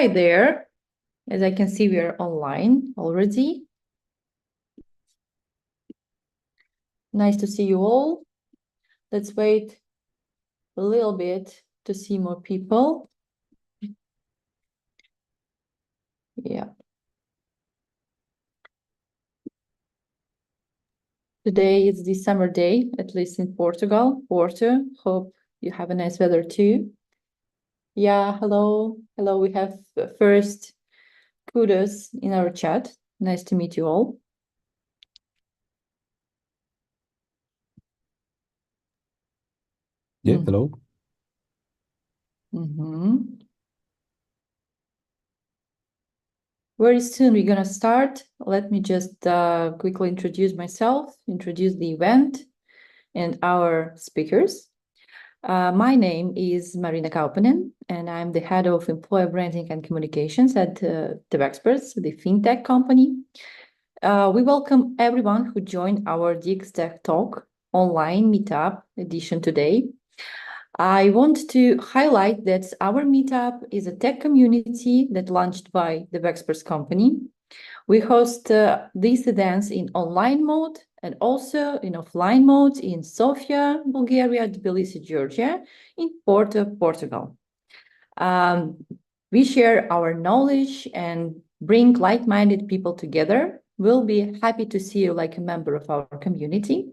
Hi there. As I can see, we are online already. Nice to see you all. Let's wait a little bit to see more people. Yeah. Today is the summer day, at least in Portugal, Porto. Hope you have a nice weather too. Yeah, hello. Hello, we have first kudos in our chat. Nice to meet you all. Yeah, hello. Very soon we're going to start. Let me just quickly introduce myself, introduce the event and our speakers. My name is Marina Kaupanen, and I'm the head of employer branding and communications at dxExperts, the fintech company. We welcome everyone who joined our dxTechTalk online meetup edition today. I want to highlight that our meetup is a tech community that launched by the dxExperts company. We host these events in online mode and also in offline mode in Sofia, Bulgaria, Tbilisi, Georgia, in Porto, Portugal. We share our knowledge and bring like-minded people together. We'll be happy to see you like a member of our community.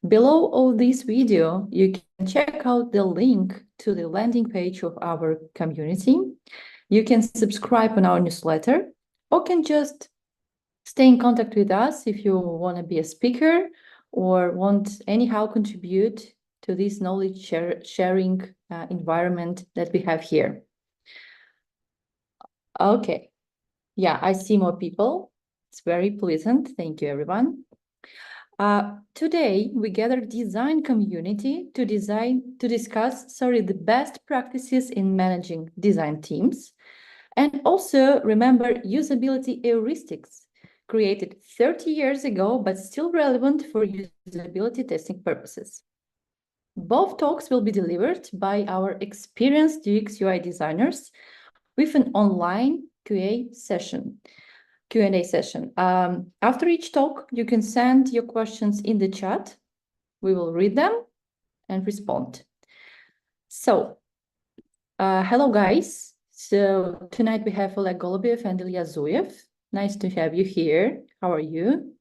Below all this video, you can check out the link to the landing page of our community. You can subscribe on our newsletter or can just stay in contact with us if you want to be a speaker or want anyhow contribute to this knowledge sharing environment that we have here. Okay. Yeah, I see more people. It's very pleasant. Thank you, everyone. Today, we gather design community to discuss the best practices in managing design teams, and also remember usability heuristics, created 30 years ago, but still relevant for usability testing purposes. Both talks will be delivered by our experienced UX UI designers with an online Q&A session. After each talk, you can send your questions in the chat. We will read them and respond. So, hello guys. So tonight we have Oleg Golubyev and Ilya Zuyev. Nice to have you here. How are you?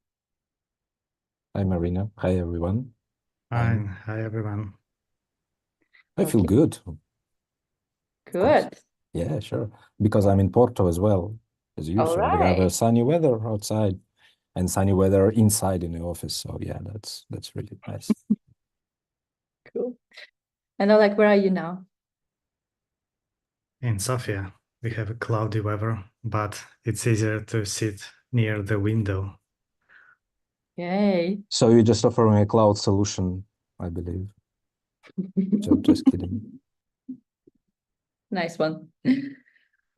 Hi, Marina. Hi, everyone. Hi, everyone. I feel good. Good. Yeah, sure. Because I'm in Porto as well, as you. So we have a sunny weather outside and sunny weather inside in the office. So yeah, that's really nice. Cool. And Oleg, where are you now? In Sofia, we have a cloudy weather, but it's easier to sit near the window. Yay. So you're just offering a cloud solution, I believe. So just kidding. Nice one.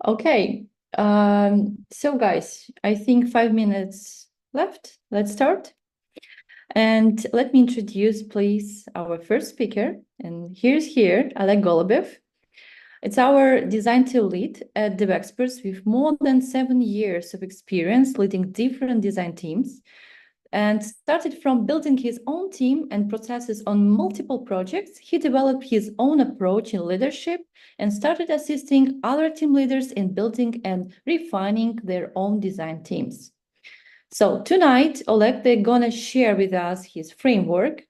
Okay. So guys, I think 5 minutes left. Let's start. And let me introduce, please, our first speaker. And here's Oleg Golubyev. It's our design team lead at dxExperts with more than 7 years of experience leading different design teams, and started from building his own team and processes on multiple projects. He developed his own approach in leadership and started assisting other team leaders in building and refining their own design teams. So tonight, Oleg, they're gonna share with us his framework,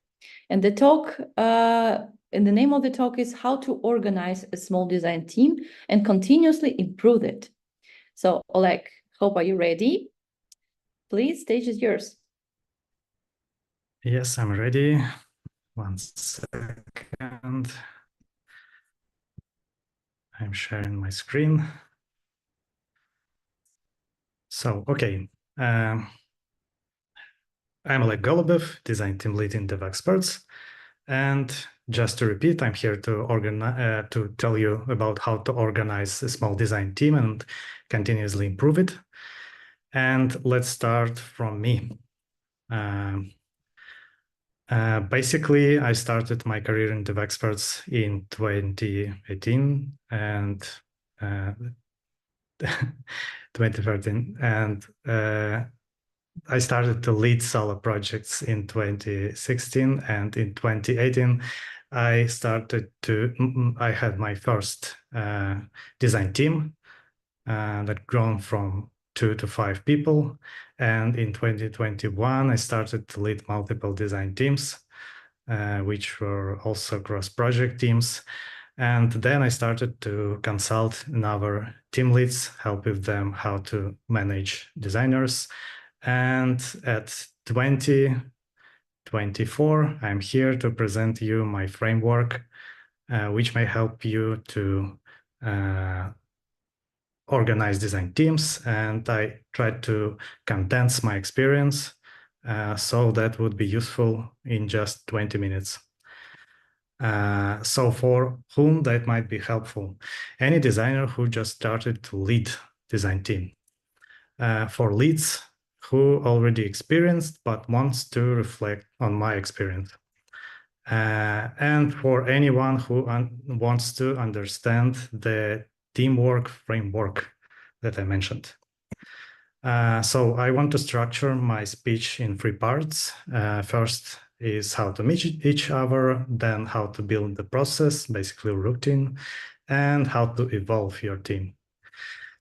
and the talk, and the name of the talk is How to Organize a Small Design Team and Continuously Improve it. So Oleg, are you ready? Please, stage is yours. Yes, I'm ready. 1 second. I'm sharing my screen. So, okay. I'm Oleg Golubyev, design team lead in dxExperts. And just to repeat, I'm here to tell you about how to organize a small design team and continuously improve it. And let's start from me. Basically, I started my career in dxExperts in 2018, and 2013, and I started to lead solo projects in 2016, and in 2018, I had my first design team that grown from 2 to 5 people. And in 2021, I started to lead multiple design teams, which were also cross-project teams. And then I started to consult another team leads, help with them how to manage designers. And at 2024, I'm here to present you my framework, which may help you to organize design teams. And I tried to condense my experience so that would be useful in just 20 minutes. So for whom that might be helpful? Any designer who just started to lead design team. For leads who already experienced but wants to reflect on my experience. And for anyone who wants to understand the teamwork framework that I mentioned. So I want to structure my speech in 3 parts. First is how to meet each other, then how to build the process, basically routine, and how to evolve your team.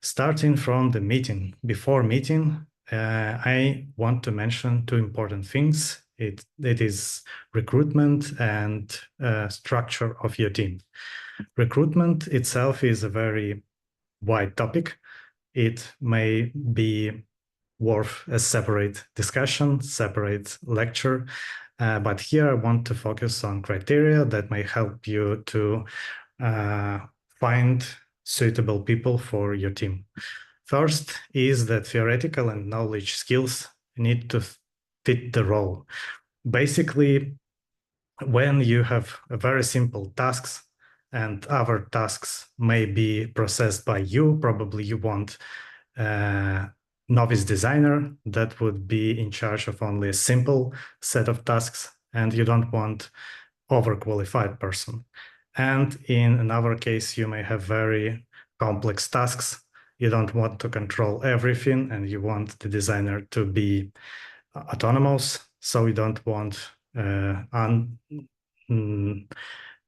Starting from the meeting. Before meeting, I want to mention 2 important things. It is recruitment and structure of your team. Recruitment itself is a very wide topic. It may be worth a separate discussion, separate lecture, but here I want to focus on criteria that may help you to find suitable people for your team. First is that theoretical and knowledge skills need to fit the role. Basically, when you have very simple tasks and other tasks may be processed by you, probably you want a novice designer that would be in charge of only a simple set of tasks, and you don't want overqualified person. And in another case, you may have very complex tasks. You don't want to control everything, and you want the designer to be autonomous. So you don't want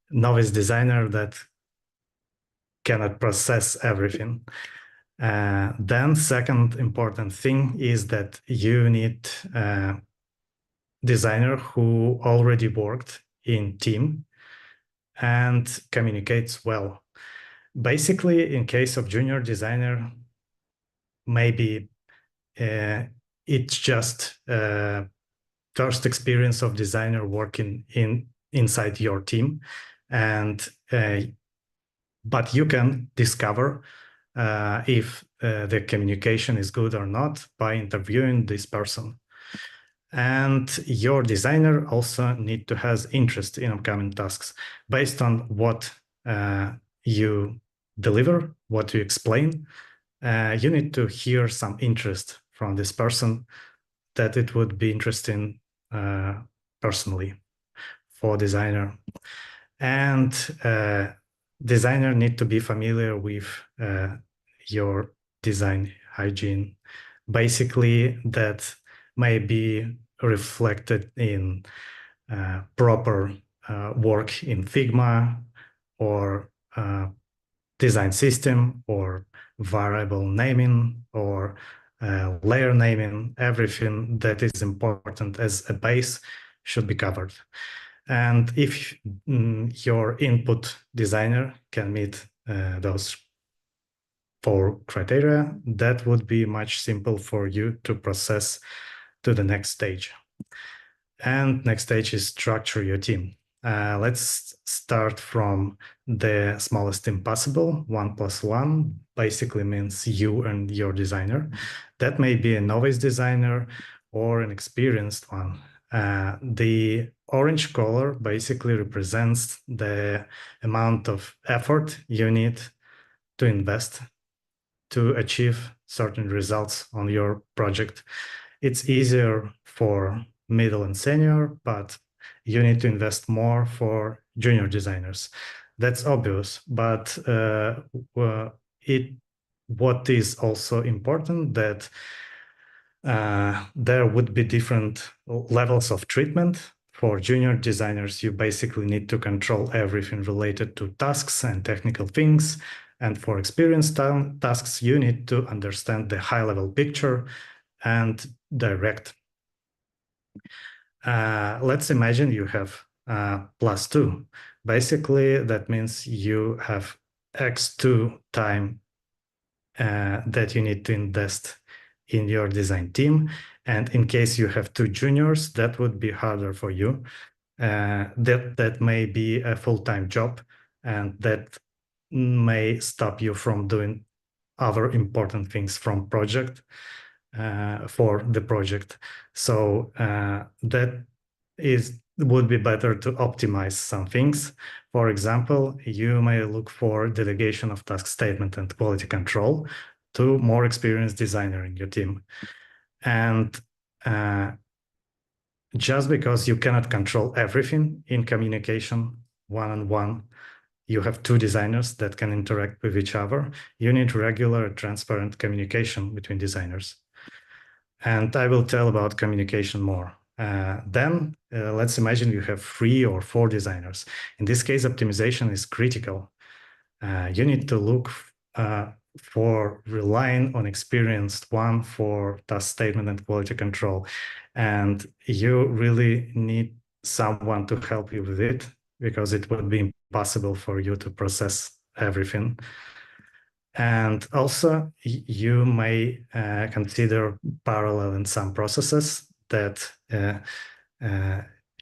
novice designer that cannot process everything. Then second important thing is that you need a designer who already worked in team and communicates well. Basically, in case of junior designer, maybe it's just first experience of designer working inside your team, and but you can discover if the communication is good or not by interviewing this person. And your designer also need to has interest in upcoming tasks based on what you deliver, what you explain. You need to hear some interest from this person that it would be interesting personally for designer. And designer need to be familiar with your design hygiene. Basically, that may be reflected in proper work in Figma or design system or variable naming or layer naming. Everything that is important as a base should be covered. And if your input designer can meet those 4 criteria, that would be much simple for you to process to the next stage. And next stage is structure your team. Let's start from the smallest team possible. 1 + 1 basically means you and your designer. That may be a novice designer or an experienced one. The orange color basically represents the amount of effort you need to invest to achieve certain results on your project. It's easier for middle and senior, but you need to invest more for junior designers. That's obvious, but it what is also important that there would be different levels of treatment. For junior designers, you basically need to control everything related to tasks and technical things. And for experienced tasks, you need to understand the high-level picture and direct. Let's imagine you have +2. Basically, that means you have x2 time that you need to invest in your design team. And in case you have 2 juniors, that would be harder for you. That may be a full-time job, and that may stop you from doing other important things from project for the project. So that would be better to optimize some things. For example, you may look for delegation of task statement and quality control to more experienced designer in your team. And just because you cannot control everything in communication one-on-one, you have 2 designers that can interact with each other. You need regular, transparent communication between designers. And I will tell about communication more. Then let's imagine you have 3 or 4 designers. In this case, optimization is critical. You need to look for relying on experienced one for task statement and quality control. And you really need someone to help you with it, because it would be impossible for you to process everything. And also, you may consider parallel in some processes that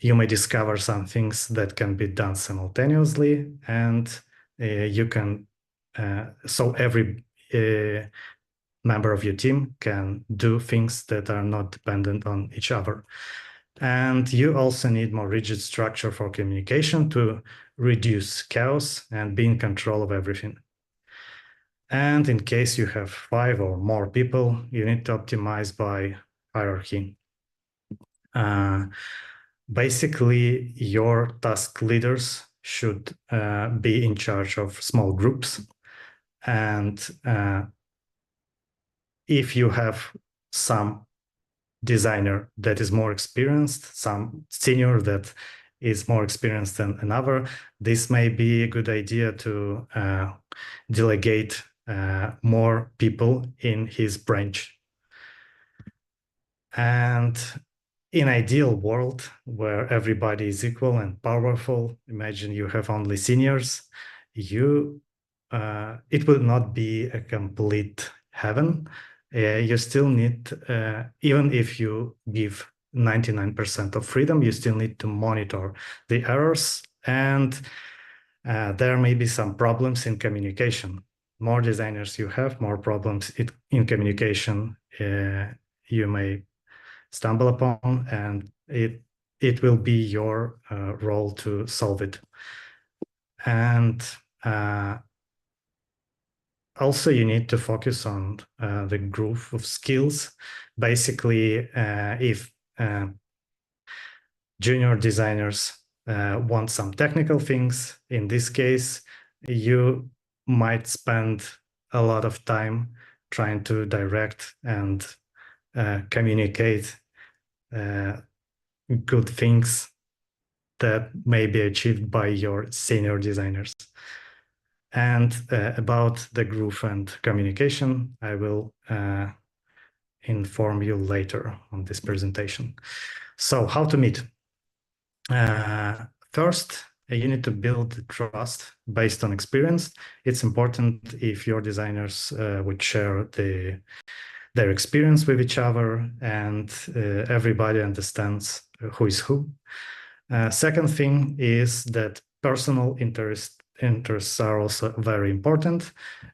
you may discover some things that can be done simultaneously, and you can, so every member of your team can do things that are not dependent on each other. And you also need more rigid structure for communication to reduce chaos and be in control of everything. And in case you have 5 or more people, you need to optimize by hierarchy. Basically, your task leaders should be in charge of small groups. And if you have some designer that is more experienced, some senior that is more experienced than another, this may be a good idea to delegate more people in his branch. And in ideal world where everybody is equal and powerful, imagine you have only seniors, it will not be a complete heaven. You still need, even if you give 99% of freedom, you still need to monitor the errors, and there may be some problems in communication. More designers you have, more problems in communication you may stumble upon, and it will be your role to solve it. And also, you need to focus on the group of skills. Basically, if junior designers want some technical things, in this case, you might spend a lot of time trying to direct and communicate good things that may be achieved by your senior designers. And about the group and communication, I will inform you later on this presentation. So how to meet? First, you need to build trust based on experience. It's important if your designers would share their experience with each other, and everybody understands who is who. Second thing is that personal interests are also very important,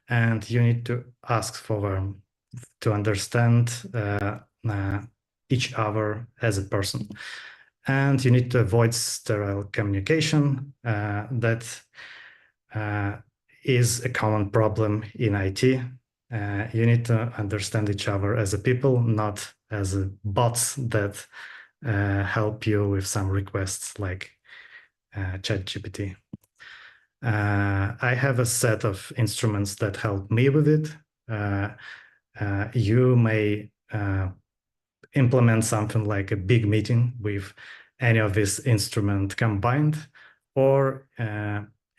and you need to ask for them to understand each other as a person. And you need to avoid sterile communication. That is a common problem in IT. You need to understand each other as a people, not as a bots that help you with some requests like ChatGPT. I have a set of instruments that help me with it. you may implement something like a big meeting with any of these instruments combined, or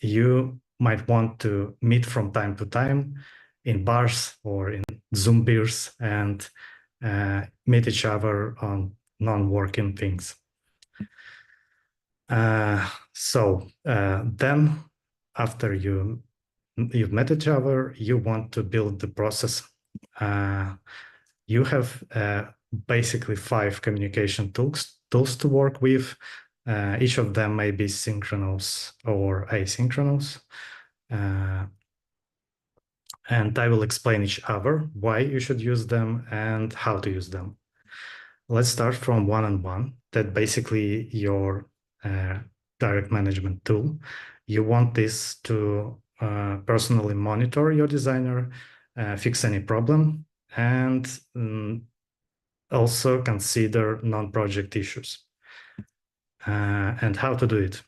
you might want to meet from time to time in bars or in Zoom beers and meet each other on non-working things. Then after you've met each other, you want to build the process. You have basically 5 communication tools to work with. Each of them may be synchronous or asynchronous. And I will explain each other, why you should use them and how to use them. Let's start from one-on-one. That basically your direct management tool. You want this to personally monitor your designer, fix any problem, and also consider non-project issues. And how to do it.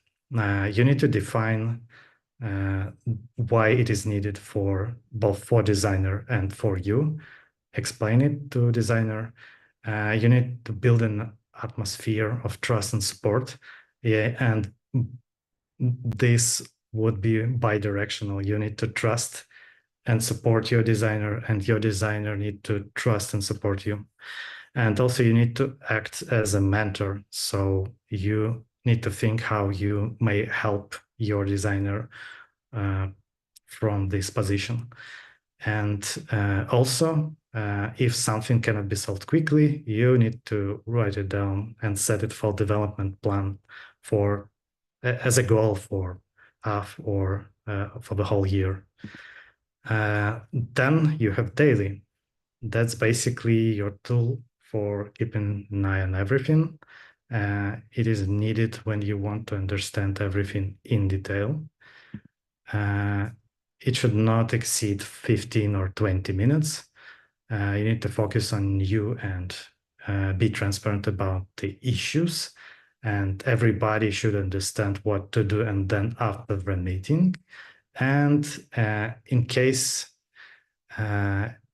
You need to define why it is needed for both for designer and for you. Explain it to designer. You need to build an atmosphere of trust and support. Yeah, and this would be bi-directional. You need to trust and support your designer, and your designer need to trust and support you. And also you need to act as a mentor. So you need to think how you may help your designer from this position. And also, if something cannot be solved quickly, you need to write it down and set it for development plan for as a goal for half or for the whole year. Then you have daily. That's basically your tool for keeping an eye on everything. It is needed when you want to understand everything in detail. It should not exceed 15 or 20 minutes. You need to focus on you and be transparent about the issues. And everybody should understand what to do and then after the meeting. And in case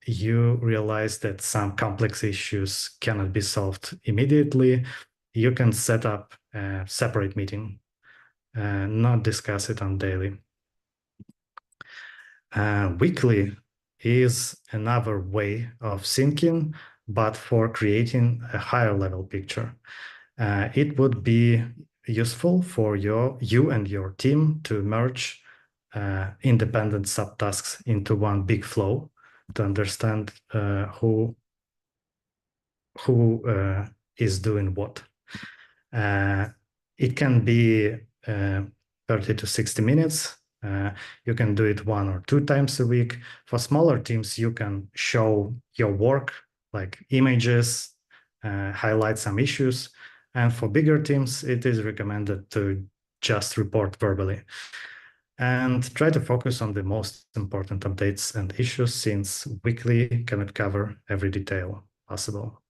you realize that some complex issues cannot be solved immediately, you can set up a separate meeting, not discuss it on daily. Weekly is another way of thinking, but for creating a higher level picture. It would be useful for you and your team to merge independent subtasks into one big flow to understand who is doing what. It can be 30 to 60 minutes. You can do it 1 or 2 times a week. For smaller teams, you can show your work, like images, highlight some issues. And for bigger teams, it is recommended to just report verbally. And try to focus on the most important updates and issues, since weekly cannot cover every detail possible.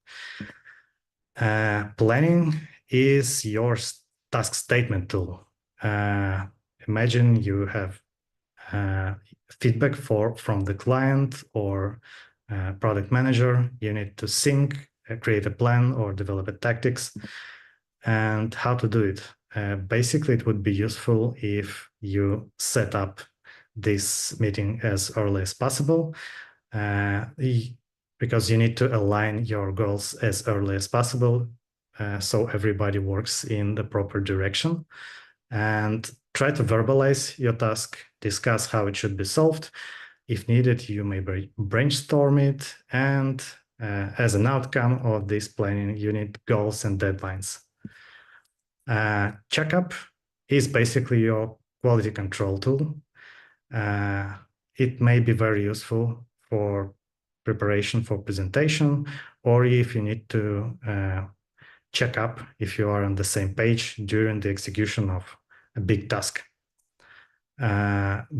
Planning is your task statement tool. Imagine you have feedback from the client or product manager. You need to think, create a plan, or develop a tactics. And how to do it? Basically, it would be useful if you set up this meeting as early as possible, because you need to align your goals as early as possible, so everybody works in the proper direction. And try to verbalize your task, discuss how it should be solved. If needed, you may brainstorm it. And as an outcome of this planning, you need goals and deadlines. Checkup is basically your quality control tool. It may be very useful for preparation for presentation, or if you need to check up if you are on the same page during the execution of a big task.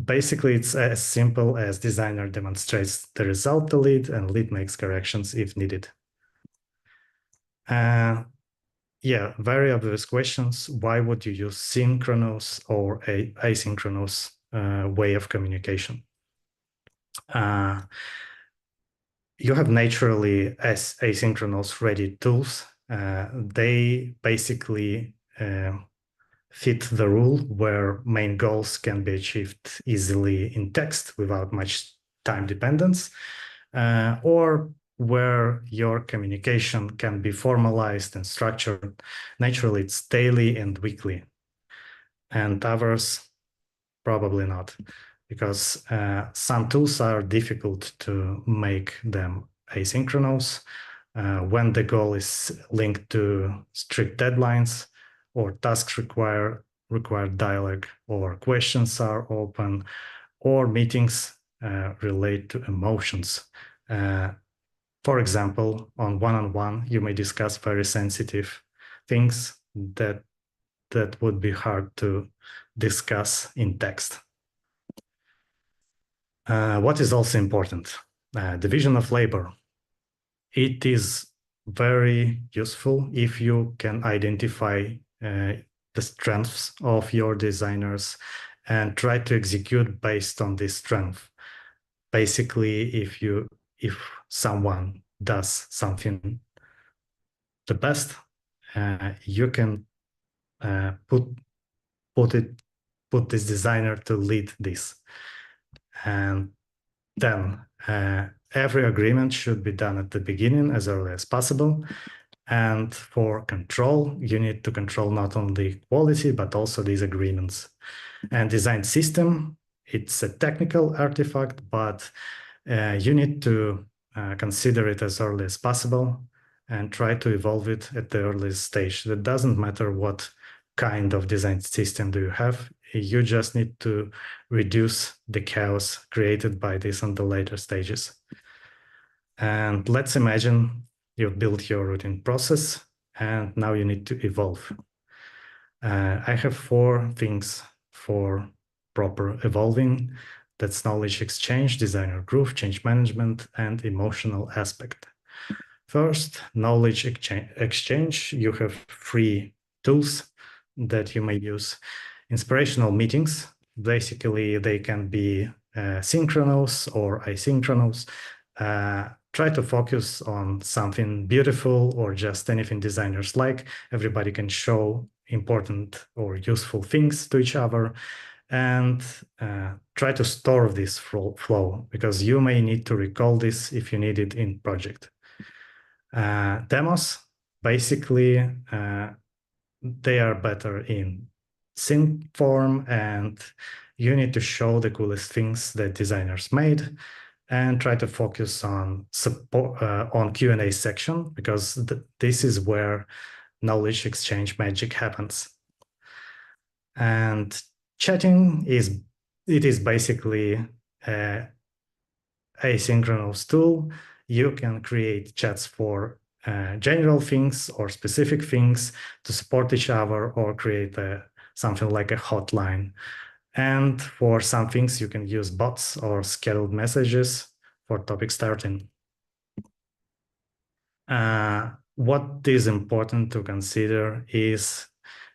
Basically, it's as simple as designer demonstrates the result to lead, and lead makes corrections if needed. Yeah, very obvious questions. Why would you use synchronous or asynchronous way of communication? you have naturally asynchronous ready tools. They basically fit the rule where main goals can be achieved easily in text without much time dependence, or where your communication can be formalized and structured. Naturally, it's daily and weekly. And others, probably not, because some tools are difficult to make them asynchronous when the goal is linked to strict deadlines, or tasks require dialogue, or questions are open, or meetings relate to emotions. For example, on one-on-one, you may discuss very sensitive things that would be hard to discuss in text. What is also important? Division of labor. It is very useful if you can identify the strengths of your designers and try to execute based on this strength. Basically, if someone does something the best, you can put this designer to lead this. And then every agreement should be done at the beginning as early as possible. And for control, you need to control not only quality, but also these agreements. And design system, it's a technical artifact, but you need to consider it as early as possible and try to evolve it at the earliest stage. That doesn't matter what kind of design system do you have. You just need to reduce the chaos created by this on the later stages. And let's imagine you've built your routine process and now you need to evolve. I have 4 things for proper evolving. That's knowledge exchange, designer groove, change management, and emotional aspect. First, knowledge exchange. You have 3 tools that you may use. Inspirational meetings. Basically, they can be synchronous or asynchronous. Try to focus on something beautiful or just anything designers like. Everybody can show important or useful things to each other, and try to store this flow, because you may need to recall this if you need it in project. Demos, basically, they are better in sync form, and you need to show the coolest things that designers made, and try to focus on support on Q&A section, because this is where knowledge exchange magic happens. And chatting is basically a asynchronous tool. You can create chats for general things or specific things to support each other, or create something like a hotline. And for some things, you can use bots or scheduled messages for topic starting. What is important to consider is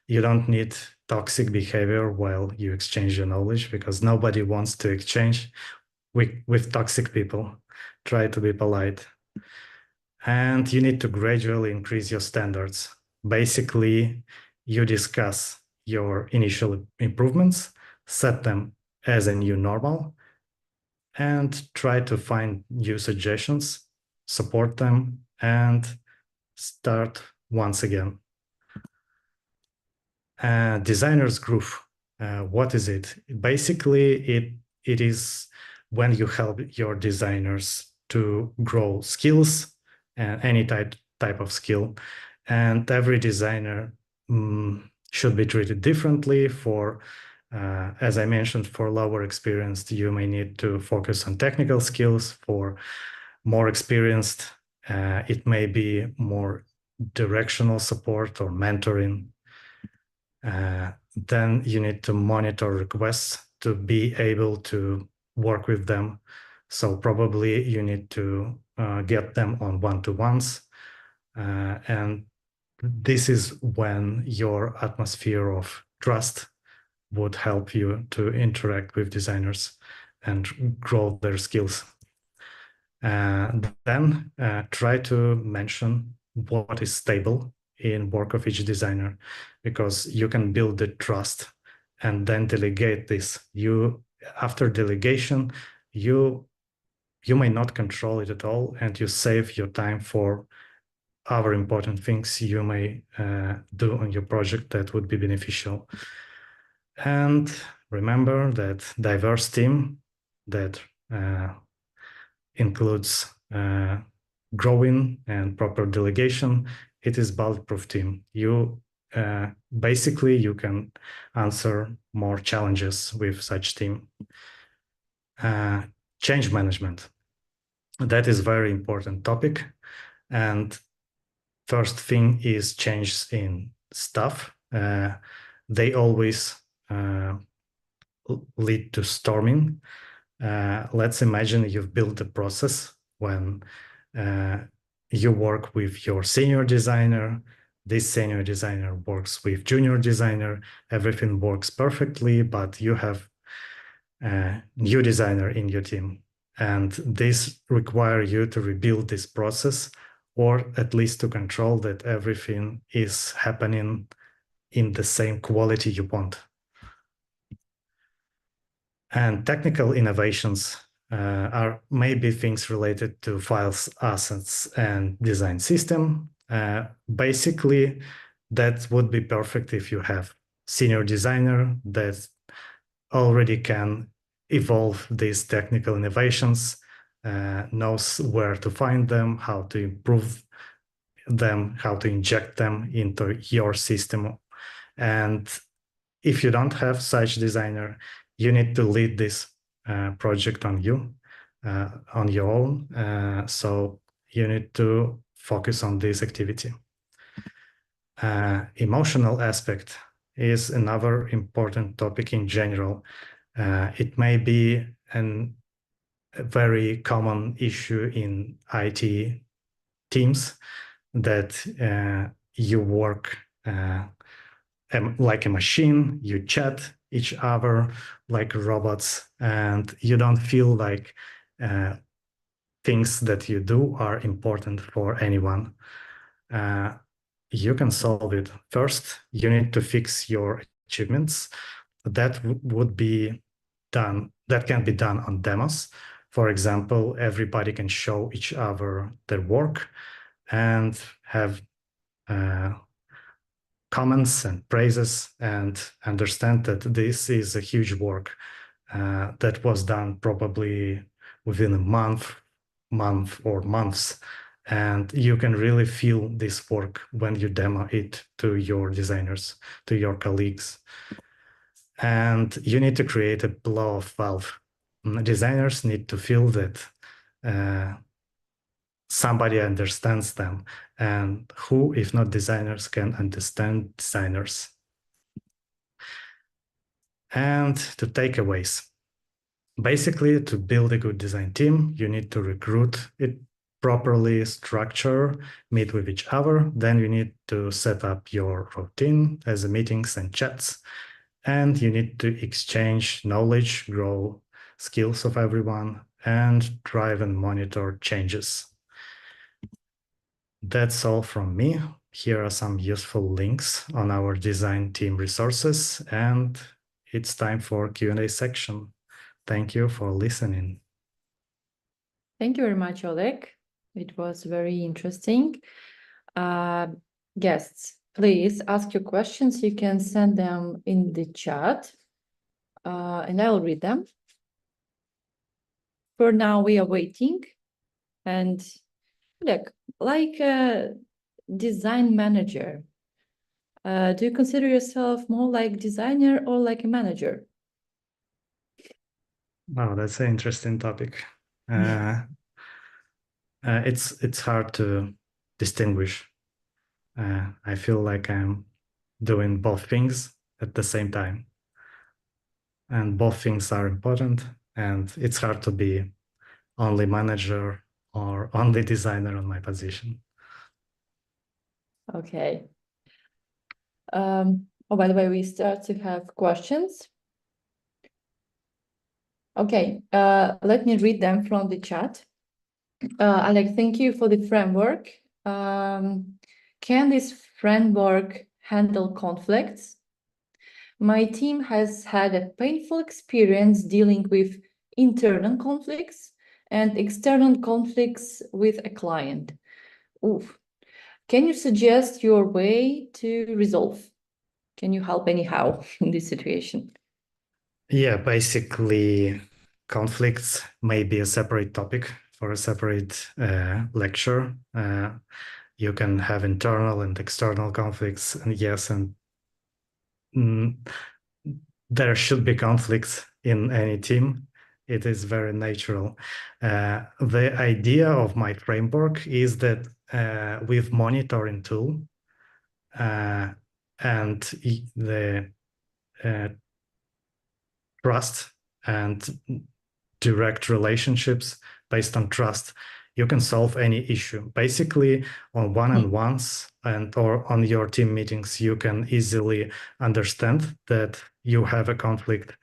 you don't need toxic behavior while you exchange your knowledge, because nobody wants to exchange with toxic people. Try to be polite. And you need to gradually increase your standards. Basically, you discuss your initial improvements, set them as a new normal, and try to find new suggestions, support them, and start once again. Designer's groove. What is it? Basically, it is when you help your designers to grow skills, and any type of skill. And every designer should be treated differently. For, as I mentioned, for lower experienced, you may need to focus on technical skills. For more experienced, it may be more directional support or mentoring. Then you need to monitor requests to be able to work with them. So probably you need to get them on one-to-ones. And this is when your atmosphere of trust would help you to interact with designers and grow their skills. Then try to mention what is stable in work of each designer, because you can build the trust and then delegate this. After delegation, you may not control it at all, and you save your time for other important things you may do on your project that would be beneficial. And remember that diverse team that includes growing and proper delegation, it is bulletproof team. Basically you can answer more challenges with such team. Change management, that is very important topic. And first thing is changes in staff. They always lead to storming. Let's imagine you've built a process when you work with your senior designer, this senior designer works with junior designer, everything works perfectly, but you have a new designer in your team. And this requires you to rebuild this process, or at least to control that everything is happening in the same quality you want. And technical innovations are maybe things related to files, assets, and design system. Basically, that would be perfect if you have senior designer that already can evolve these technical innovations, knows where to find them, how to improve them, how to inject them into your system. And if you don't have such designer, you need to lead this project on your own. So you need to focus on this activity. Emotional aspect is another important topic in general. It may be a very common issue in IT teams that you work like a machine, you chat each other like robots, and you don't feel like things that you do are important for anyone. You can solve it. First, you need to fix your achievements. That would be done. That can be done on demos. For example, everybody can show each other their work and have comments and praises, and understand that this is a huge work that was done probably within a month or months. And you can really feel this work when you demo it to your designers, to your colleagues. And you need to create a blow-off valve. Designers need to feel that somebody understands them, and who, if not designers, can understand designers. And to takeaways. Basically, to build a good design team, you need to recruit it properly, structure, meet with each other. Then you need to set up your routine as meetings and chats. And you need to exchange knowledge, grow skills of everyone, and drive and monitor changes. That's all from me. Here are some useful links on our design team resources, and it's time for Q&A section. Thank you for listening. Thank you very much, Oleg. It was very interesting. Guests, please ask your questions. You can send them in the chat, and I'll read them. For now, we are waiting. And look, like a design manager, do you consider yourself more like designer or like a manager? Wow, that's an interesting topic. It's hard to distinguish. I feel like I'm doing both things at the same time. And both things are important, and it's hard to be only manager or only designer on my position. Okay. Oh, by the way, we start to have questions. Okay, let me read them from the chat. Alex, thank you for the framework. Can this framework handle conflicts? My team has had a painful experience dealing with internal conflicts and external conflicts with a client. Oof. Can you suggest your way to resolve? Can you help anyhow in this situation? Yeah, basically, conflicts may be a separate topic for a separate lecture. You can have internal and external conflicts, and yes, and there should be conflicts in any team. It is very natural. The idea of my framework is that with monitoring tool and the trust and direct relationships based on trust, you can solve any issue. Basically, on one-on-ones and or on your team meetings, you can easily understand that you have a conflict.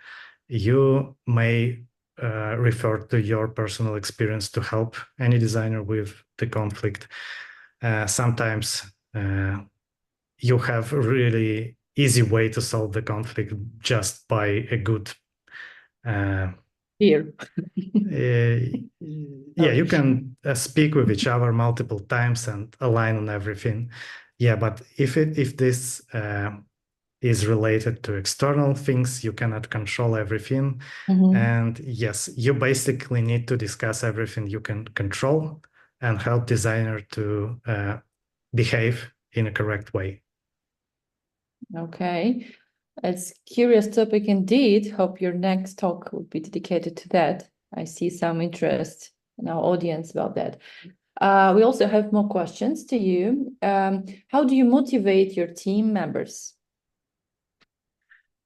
You may refer to your personal experience to help any designer with the conflict. Sometimes you have a really easy way to solve the conflict just by a good Here. yeah, you can speak with each other multiple times and align on everything. Yeah, but if this is related to external things, you cannot control everything. And yes, you basically need to discuss everything you can control and help designer to behave in a correct way. Okay. It's curious topic indeed. Hope your next talk will be dedicated to that. I see some interest in our audience about that. We also have more questions to you. How do you motivate your team members?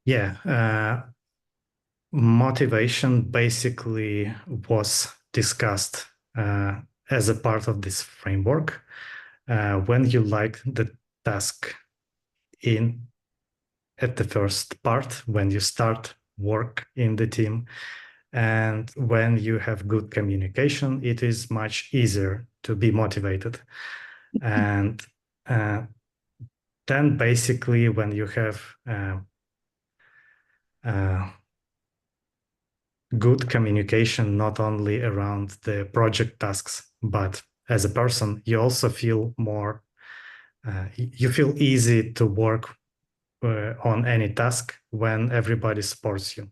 Yeah, motivation basically was discussed as a part of this framework. When you like the task at the first part, when you start work in the team, and when you have good communication, it is much easier to be motivated. And then basically when you have good communication, not only around the project tasks, but as a person, you also feel more, you feel easy to work on any task when everybody supports you.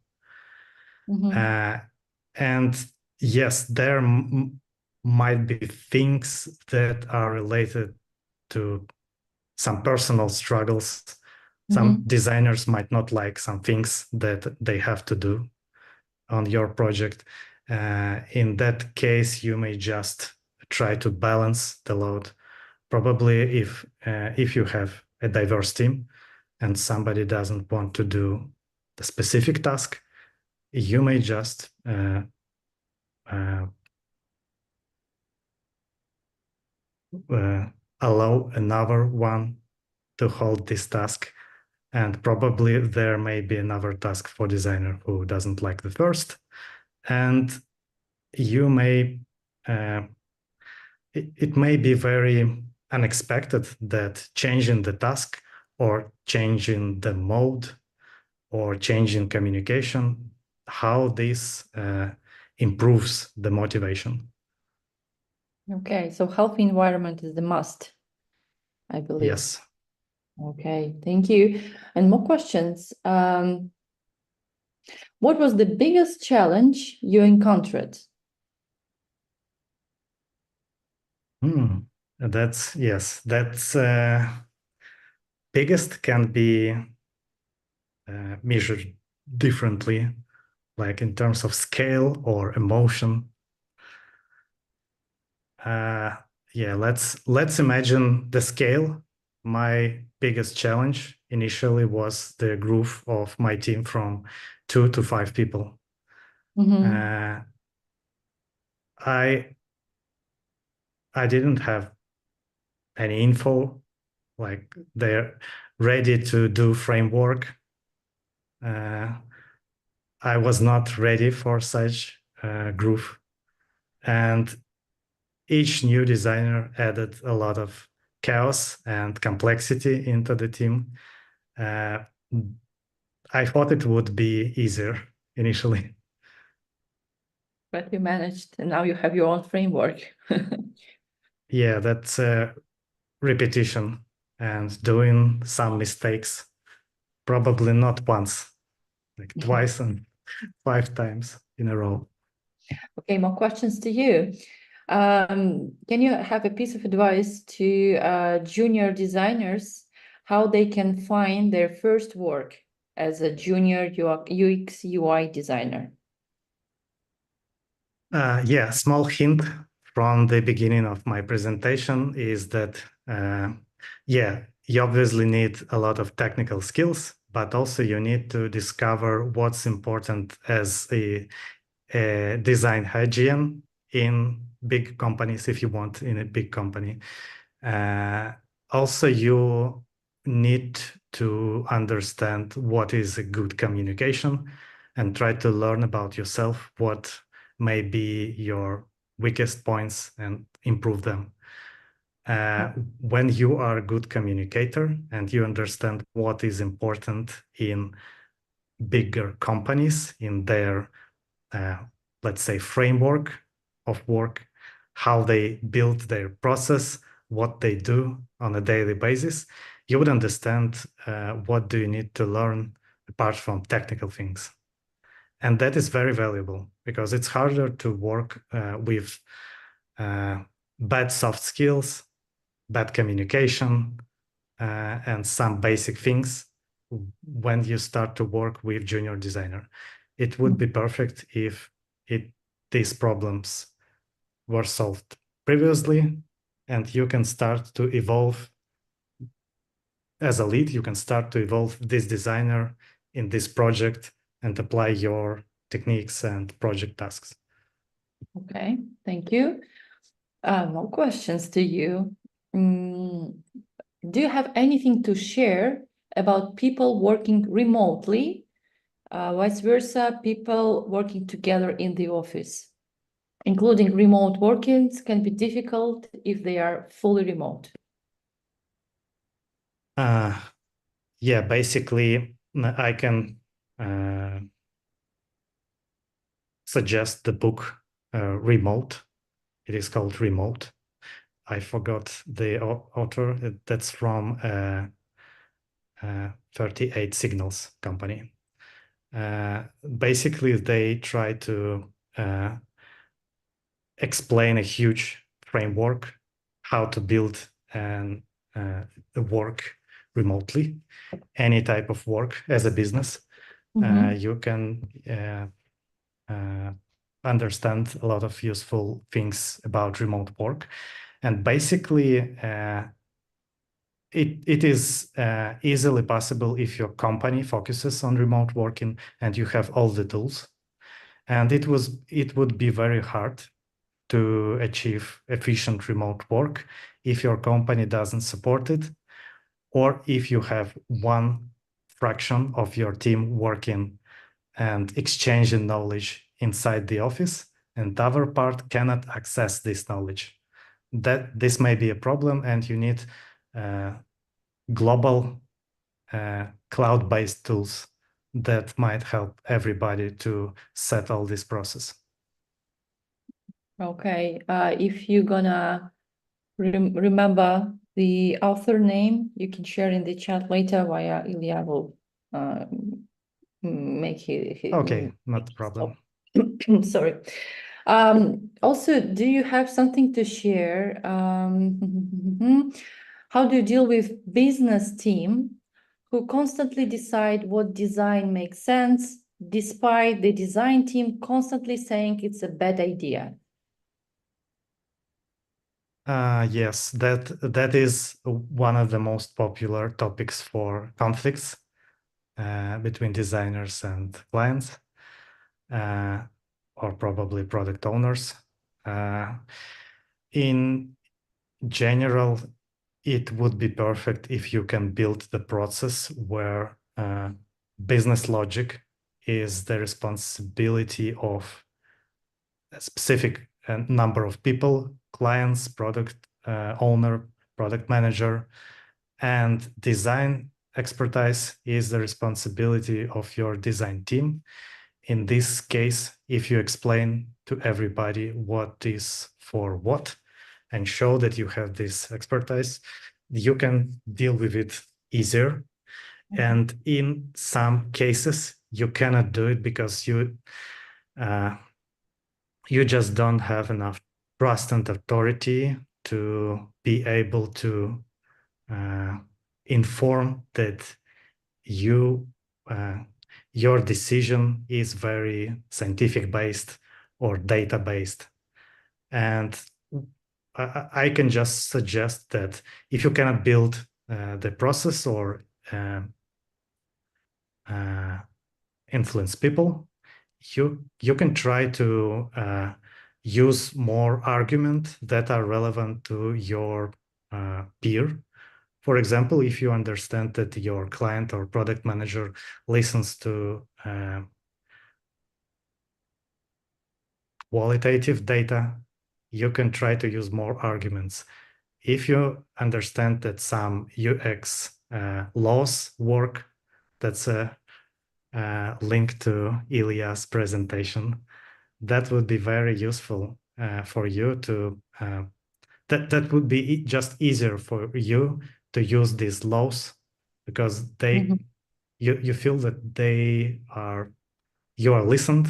And yes, there might be things that are related to some personal struggles. Some designers might not like some things that they have to do on your project. In that case, you may just try to balance the load. Probably if you have a diverse team and somebody doesn't want to do the specific task, you may just allow another one to hold this task. And probably there may be another task for designer who doesn't like the first. And you may, it may be very unexpected that changing the task or changing the mode or changing communication, how this improves the motivation. Okay, so healthy environment is the must, I believe. Yes. Okay, thank you. And more questions. What was the biggest challenge you encountered? That's biggest can be measured differently, like in terms of scale or emotion. Yeah, let's imagine the scale. My biggest challenge initially was the growth of my team from 2 to 5 people. I didn't have any info, like they're ready to do framework. I was not ready for such growth, and each new designer added a lot of chaos and complexity into the team. I thought it would be easier initially. But you managed, and now you have your own framework. Yeah, that's repetition and doing some mistakes, probably not once, like twice and 5 times in a row. Okay, more questions to you. Can you have a piece of advice to junior designers how they can find their first work as a junior UX UI designer? Yeah, small hint from the beginning of my presentation is that, yeah, you obviously need a lot of technical skills, but also you need to discover what's important as a design hygiene in big companies, if you want, in a big company. Also, you need to understand what is a good communication and try to learn about yourself, what may be your weakest points, and improve them. When you are a good communicator and you understand what is important in bigger companies, in their let's say, framework of work, how they build their process, what they do on a daily basis, you would understand what do you need to learn apart from technical things. And that is very valuable because it's harder to work with bad soft skills, bad communication, and some basic things when you start to work with junior designer. It would be perfect if these problems were solved previously, and you can start to evolve as a lead. You can start to evolve this designer in this project and apply your techniques and project tasks. Okay, thank you. More questions to you. Do you have anything to share about people working remotely, vice versa, people working together in the office, including remote workings can be difficult if they are fully remote? Yeah, basically, I can suggest the book Remote. It is called Remote. I forgot the author. That's from 38 Signals company. Basically, they try to explain a huge framework, how to build and work remotely, any type of work as a business. You can understand a lot of useful things about remote work. And basically, it is easily possible if your company focuses on remote working and you have all the tools. And it would be very hard to achieve efficient remote work if your company doesn't support it, or if you have one fraction of your team working and exchanging knowledge inside the office, and the other part cannot access this knowledge. That this may be a problem, and you need global cloud-based tools that might help everybody to settle this process. Okay, if you're gonna remember the author name, you can share in the chat later via Ilya will make his okay, not a problem. Sorry. Also, do you have something to share? How do you deal with business team who constantly decide what design makes sense, despite the design team constantly saying it's a bad idea? Yes, that is one of the most popular topics for conflicts between designers and clients, or probably product owners. In general, it would be perfect if you can build the process where business logic is the responsibility of a specific a number of people, clients, product owner, product manager, and design expertise is the responsibility of your design team. In this case, if you explain to everybody what is for what and show that you have this expertise, you can deal with it easier. And in some cases, you cannot do it because you just don't have enough trust and authority to be able to inform that your decision is very scientific based or data based. And I can just suggest that if you cannot build the process or influence people, you can try to use more arguments that are relevant to your peer. For example, if you understand that your client or product manager listens to qualitative data, you can try to use more arguments. If you understand that some UX laws work, that's a link to Ilya's presentation. That would be very useful for you to, that would be just easier for you to use these laws because you feel that you are listened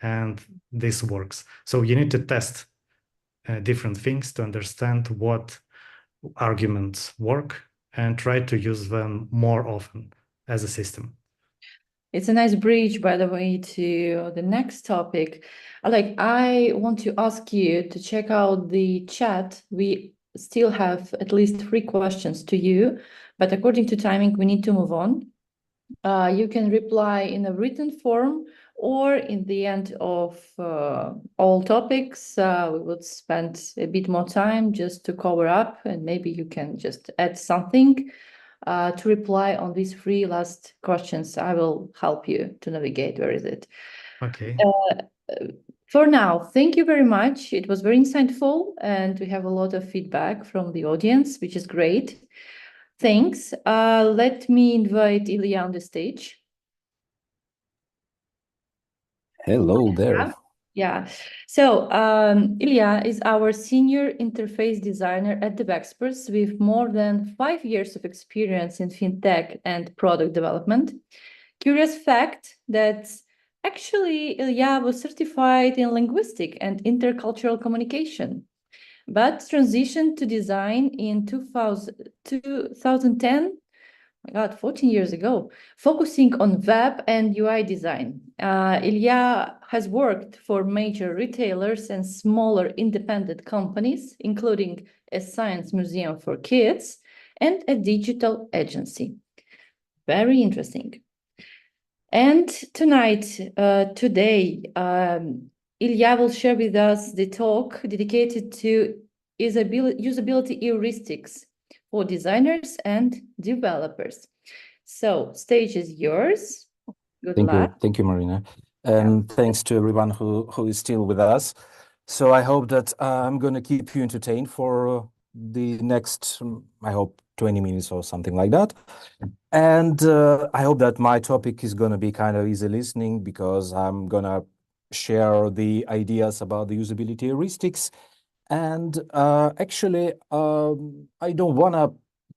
and this works. So you need to test different things to understand what arguments work and try to use them more often as a system. It's a nice bridge, by the way, to the next topic. I want to ask you to check out the chat. We still have at least 3 questions to you, but according to timing, we need to move on. You can reply in a written form or in the end of all topics. We would spend a bit more time just to cover up, and maybe you can just add something to reply on these 3 last questions. I will help you to navigate. Where is it? Okay. For now, thank you very much. It was very insightful, and we have a lot of feedback from the audience, which is great. Thanks. Let me invite Ilya on the stage. Hello there. Yeah. So Ilya is our senior interface designer at dxExperts with more than 5 years of experience in fintech and product development. Curious fact that actually Ilya was certified in linguistic and intercultural communication, but transitioned to design in 2010. My God, 14 years ago, focusing on web and UI design. Ilya has worked for major retailers and smaller independent companies, including a science museum for kids and a digital agency. Very interesting. And today, Ilya will share with us the talk dedicated to usability heuristics for designers and developers. So, stage is yours. Good luck. Thank you, Marina. And thanks to everyone who is still with us. So I hope that I'm going to keep you entertained for the next, I hope, 20 minutes or something like that. And I hope that my topic is going to be kind of easy listening because I'm going to share the ideas about the usability heuristics. And actually, I don't want to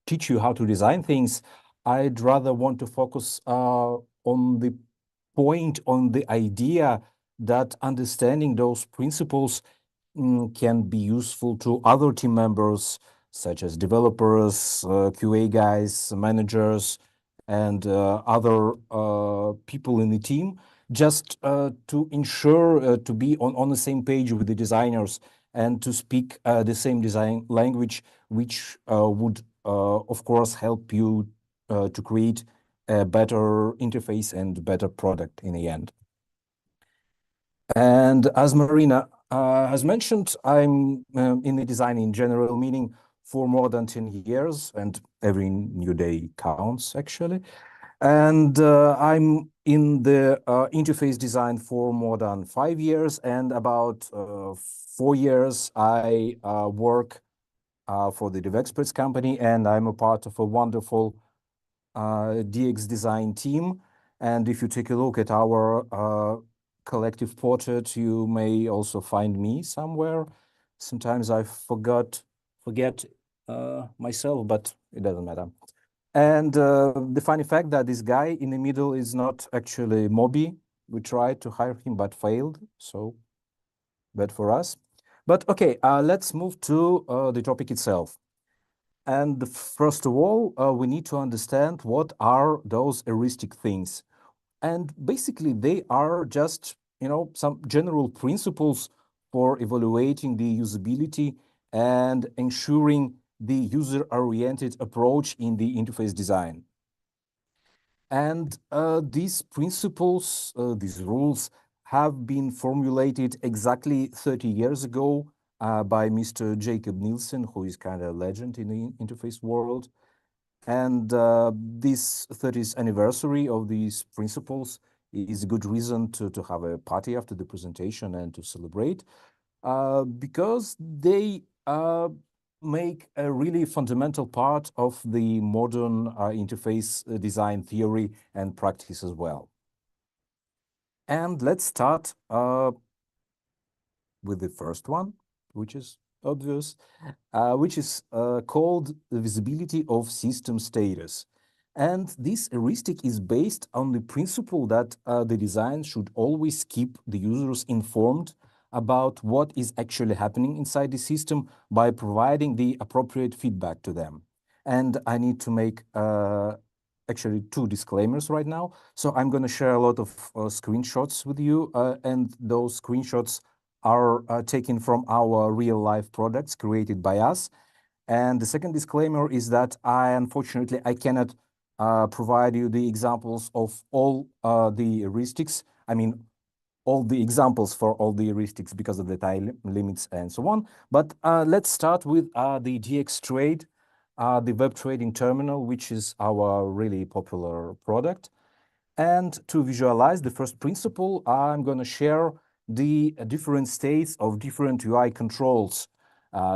teach you how to design things. I'd rather want to focus on the point, on the idea that understanding those principles can be useful to other team members, such as developers, QA guys, managers, and other people in the team, just to ensure to be on the same page with the designers and to speak the same design language, which would, of course, help you to create a better interface and better product in the end. And as Marina has mentioned, I'm in the design in general, meaning for more than 10 years, and every new day counts, actually. And I'm in the interface design for more than 5 years, and about 4 years I work for the dxExperts company, and I'm a part of a wonderful DX design team. And if you take a look at our collective portrait, you may also find me somewhere. Sometimes I forget myself, but it doesn't matter. And the funny fact that this guy in the middle is not actually Moby. We tried to hire him, but failed. So bad for us. But okay, let's move to the topic itself. And first of all, we need to understand what are those heuristic things. And basically, they are just, some general principles for evaluating the usability and ensuring the user-oriented approach in the interface design. And these principles, these rules, have been formulated exactly 30 years ago by Mr. Jacob Nielsen, who is kind of a legend in the interface world. And this 30th anniversary of these principles is a good reason to have a party after the presentation and to celebrate, because they make a really fundamental part of the modern interface design theory and practice as well. And let's start with the first one, which is obvious, which is called the visibility of system status. And this heuristic is based on the principle that the design should always keep the users informed about what is actually happening inside the system by providing the appropriate feedback to them. And I need to make actually 2 disclaimers right now. So I'm going to share a lot of screenshots with you, and those screenshots are taken from our real-life products created by us. And the second disclaimer is that unfortunately, I cannot provide you the examples of all the heuristics. I mean, all the examples for all the heuristics because of the time limits and so on. But let's start with the dxTrade, the web trading terminal, which is our really popular product. And to visualize the first principle, I'm going to share the different states of different UI controls,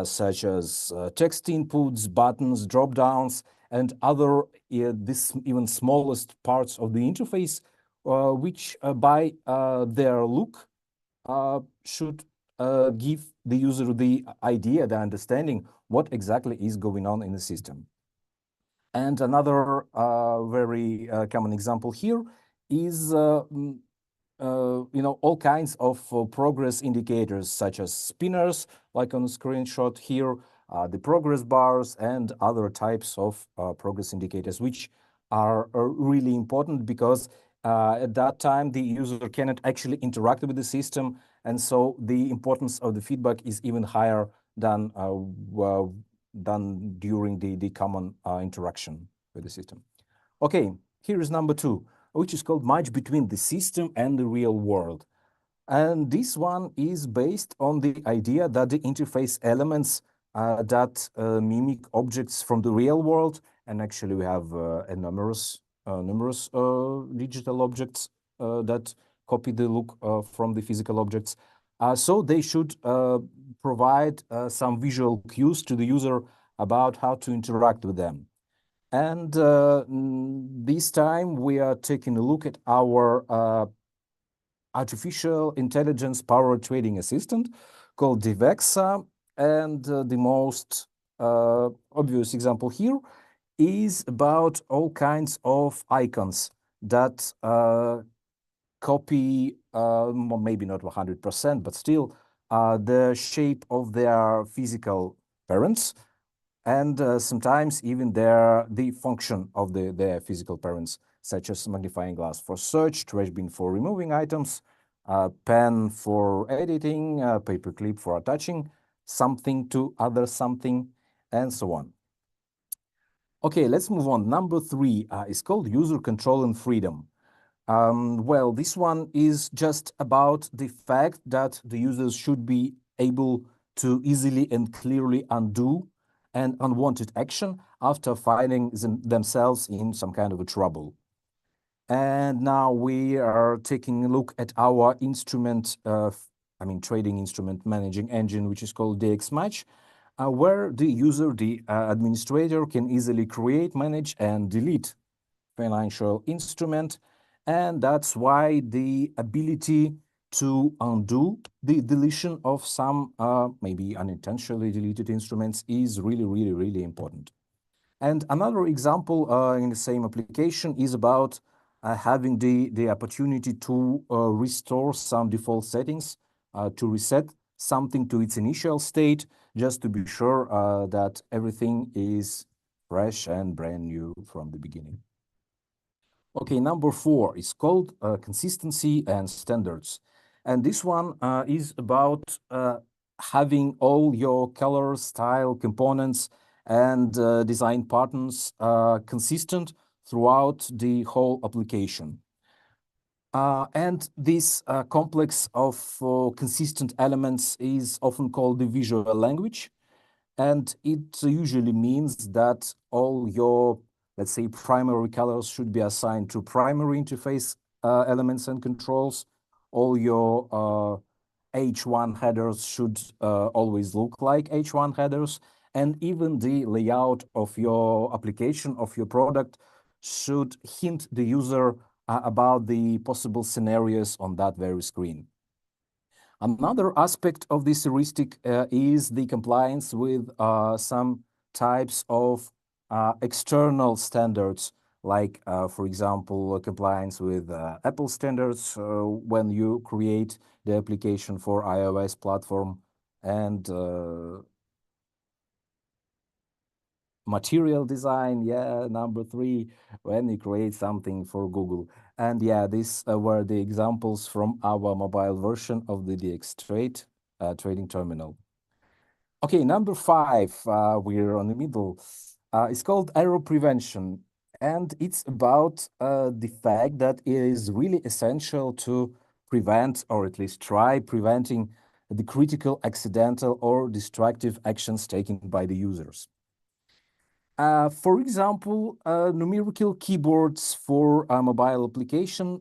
such as text inputs, buttons, drop-downs, and other this even smallest parts of the interface, which by their look should give the user the idea, the understanding what exactly is going on in the system. And another very common example here is all kinds of progress indicators, such as spinners, like on the screenshot here, the progress bars, and other types of progress indicators, which are really important because at that time the user cannot actually interact with the system, and so the importance of the feedback is even higher than during the common interaction with the system. Okay, here is number 2, which is called match between the system and the real world. And this one is based on the idea that the interface elements that mimic objects from the real world, and actually we have numerous digital objects that copy the look from the physical objects. So they should provide some visual cues to the user about how to interact with them. And this time we are taking a look at our artificial intelligence powered trading assistant called Divexa. And the most obvious example here is about all kinds of icons that copy, maybe not 100%, but still the shape of their physical parents, and sometimes even the function of their physical parents, such as magnifying glass for search, trash bin for removing items, pen for editing, paperclip for attaching something to other something, and so on. Okay, let's move on. Number 3 is called user control and freedom. Well, this one is just about the fact that the users should be able to easily and clearly undo an unwanted action after finding themselves in some kind of a trouble. And now we are taking a look at our instrument, trading instrument managing engine, which is called dxMatch, where the user, the administrator, can easily create, manage, and delete financial instrument. And that's why the ability to undo the deletion of some maybe unintentionally deleted instruments is really, really, really important. And another example in the same application is about having the opportunity to restore some default settings, to reset something to its initial state, just to be sure that everything is fresh and brand new from the beginning. Okay, number 4 is called consistency and standards. And this one is about having all your color, style, components, and design patterns consistent throughout the whole application. And this complex of consistent elements is often called the visual language. And it usually means that all your, let's say, primary colors should be assigned to primary interface elements and controls. All your H1 headers should always look like H1 headers. And even the layout of your application, of your product, should hint the user about the possible scenarios on that very screen. Another aspect of this heuristic is the compliance with some types of external standards, like, for example, compliance with Apple standards when you create the application for iOS platform, and material design, number 3, when you create something for Google. And these were the examples from our mobile version of the dxTrade trading terminal. Okay, number 5, we're on the middle. It's called error prevention. And it's about the fact that it is really essential to prevent, or at least try preventing, the critical, accidental, or destructive actions taken by the users. For example, numerical keyboards for a mobile application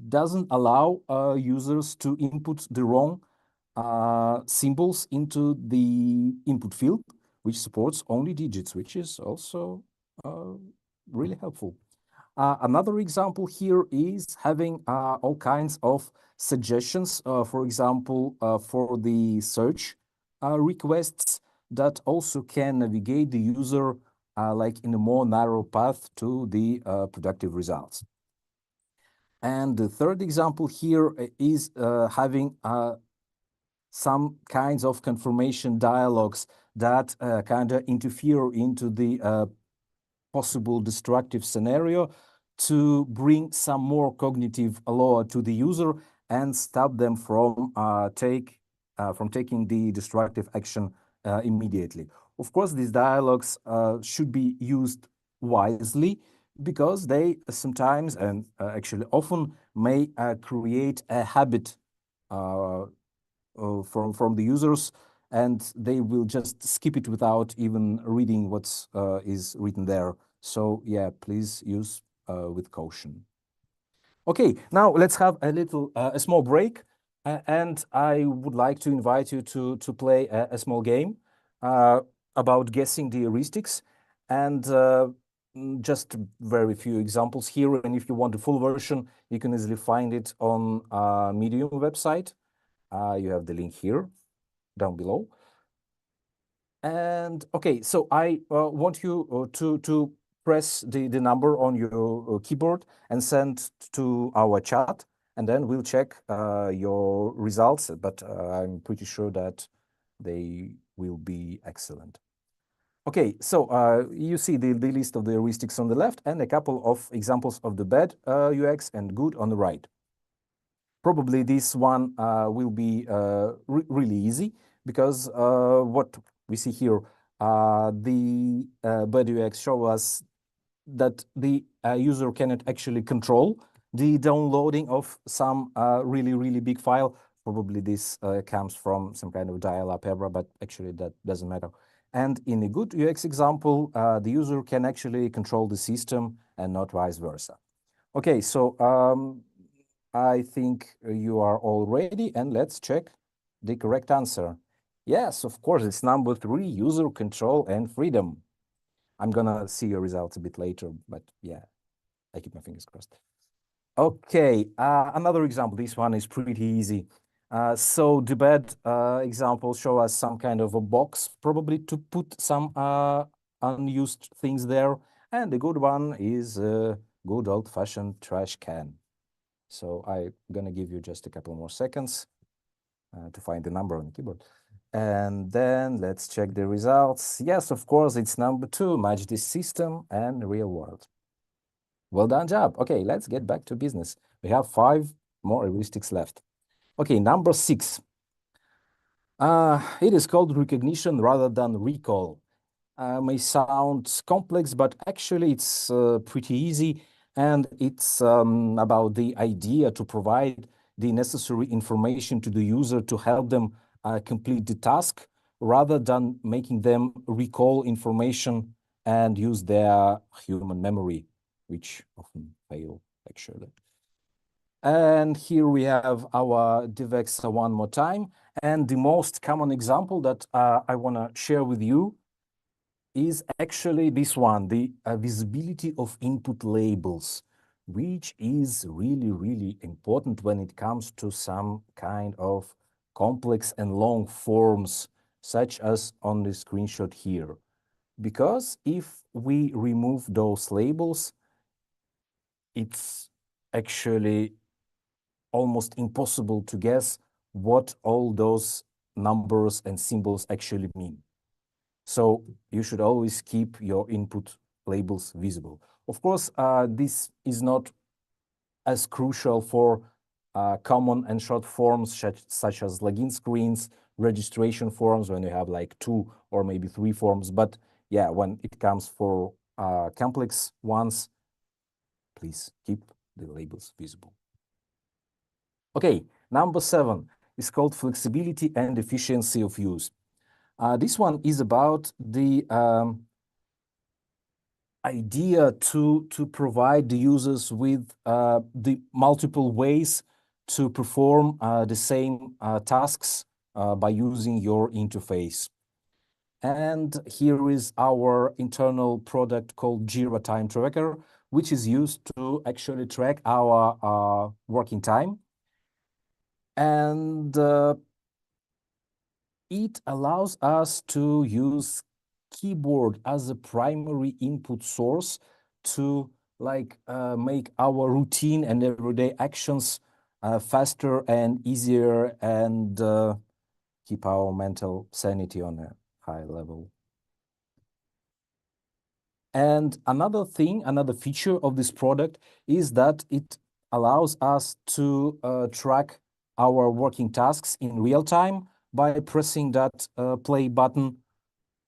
doesn't allow users to input the wrong symbols into the input field, which supports only digits, which is also really helpful. Another example here is having all kinds of suggestions, for example, for the search requests that also can navigate the user like in a more narrow path to the productive results. And the third example here is having some kinds of confirmation dialogues that kind of interfere into the possible destructive scenario to bring some more cognitive allure to the user and stop them from taking the destructive action immediately. Of course, these dialogues should be used wisely, because they sometimes and actually often may create a habit from the users, and they will just skip it without even reading what is written there. So please use with caution. Okay, now let's have a small break, and I would like to invite you to play a small game about guessing the heuristics, and just very few examples here. And if you want the full version, you can easily find it on Medium website. You have the link here down below. And okay, so I want you to press the number on your keyboard and send to our chat, and then we'll check your results, but I'm pretty sure that they will be excellent. Okay, so you see the list of the heuristics on the left and a couple of examples of the bad UX and good on the right. Probably this one will be really easy, because what we see here, the bad UX show us that the user cannot actually control the downloading of some really, really big file. Probably this comes from some kind of dial-up era, but actually that doesn't matter. And in a good UX example, the user can actually control the system and not vice versa. Okay, so I think you are all ready, and let's check the correct answer. Yes, of course, it's number 3, user control and freedom. I'm gonna see your results a bit later, but yeah, I keep my fingers crossed. Okay, another example. This one is pretty easy. So the bad examples show us some kind of a box, probably to put some unused things there. And the good one is a good old-fashioned trash can. So I'm gonna give you just a couple more seconds to find the number on the keyboard. And then let's check the results. Yes, of course, it's number 2, match the system and real world. Well done job. Okay, let's get back to business. We have 5 more heuristics left. Okay, number 6. It is called recognition rather than recall. May sound complex, but actually it's pretty easy. And it's about the idea to provide the necessary information to the user to help them complete the task, rather than making them recall information and use their human memory, which often fail, actually. And here we have our DevEx one more time. And the most common example that I want to share with you is actually this one, the visibility of input labels, which is really, really important when it comes to some kind of complex and long forms, such as on the screenshot here. Because if we remove those labels, it's actually almost impossible to guess what all those numbers and symbols actually mean. So you should always keep your input labels visible. Of course, this is not as crucial for common and short forms such as login screens, registration forms, when you have like 2 or maybe 3 forms. But yeah, when it comes for complex ones, please keep the labels visible. Okay, number 7 is called flexibility and efficiency of use. This one is about the idea to provide the users with the multiple ways to perform the same tasks by using your interface. And here is our internal product called Jira Time Tracker, which is used to actually track our working time. And it allows us to use keyboard as a primary input source to make our routine and everyday actions faster and easier, and keep our mental sanity on a high level. And another thing, another feature of this product is that it allows us to track our working tasks in real time by pressing that play button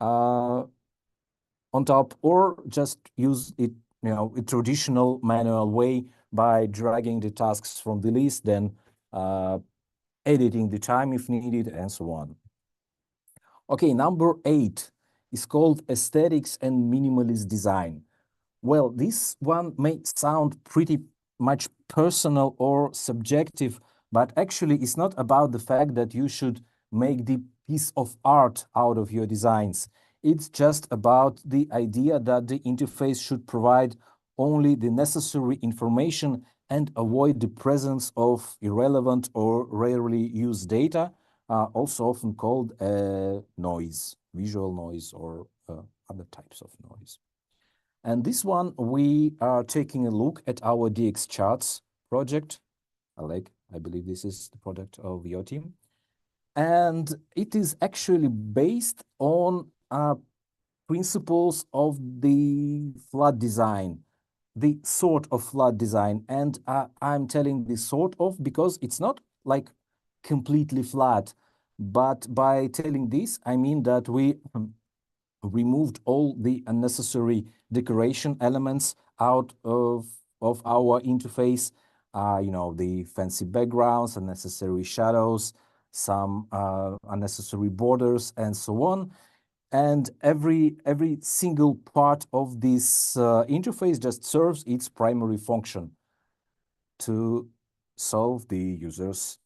on top, or just use it, a traditional manual way by dragging the tasks from the list, then editing the time if needed, and so on. Okay, number 8 is called aesthetics and minimalist design. Well, this one may sound pretty much personal or subjective, but actually it's not about the fact that you should make the piece of art out of your designs. It's just about the idea that the interface should provide only the necessary information and avoid the presence of irrelevant or rarely used data, also often called noise, visual noise, or other types of noise. And this one, we are taking a look at our dxCharts project. I believe this is the product of your team. And it is actually based on principles of the flood design, the sort of flood design. And I'm telling the sort of because it's not like completely flat, but by telling this, I mean that we removed all the unnecessary decoration elements out of our interface, the fancy backgrounds, unnecessary shadows, some unnecessary borders, and so on. And every single part of this interface just serves its primary function. to solve the user's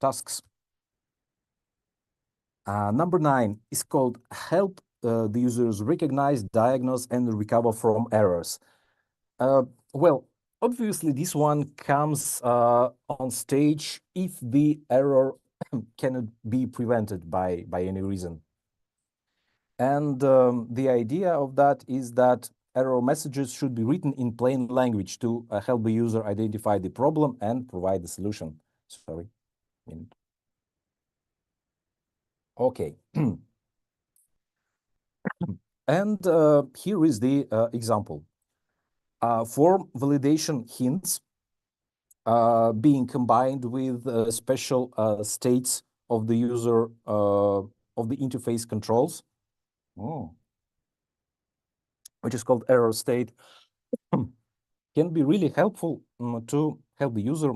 tasks. Number 9 is called help the users recognize, diagnose, and recover from errors. Well, obviously, this one comes on stage if the error cannot be prevented by any reason. And the idea of that is that error messages should be written in plain language to help the user identify the problem and provide the solution. Sorry. Okay. And here is the example. For validation hints being combined with special states of the user of the interface controls, which is called error state, can be really helpful to help the user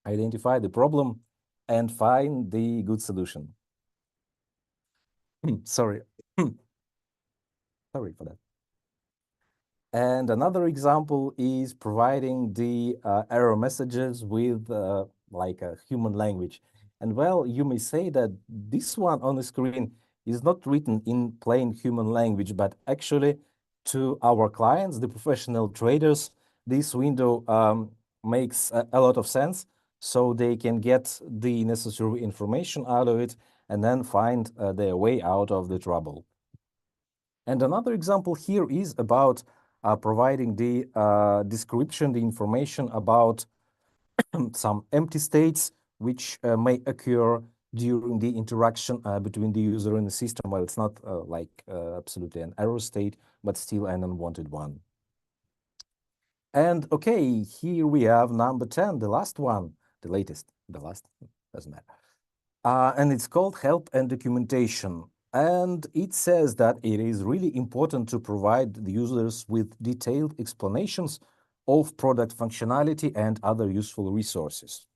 identify the problem and find the good solution. Sorry. Sorry for that. And another example is providing the error messages with like a human language. And well, you may say that this one on the screen is not written in plain human language, but actually to our clients, the professional traders, this window makes a lot of sense. So they can get the necessary information out of it and then find their way out of the trouble. And another example here is about providing the description, the information about some empty states which may occur during the interaction between the user and the system. Well, it's not like absolutely an error state, but still an unwanted one. And okay, here we have number 10, the last one, the latest, the last, doesn't matter. And it's called help and documentation. And it says that it is really important to provide the users with detailed explanations of product functionality and other useful resources.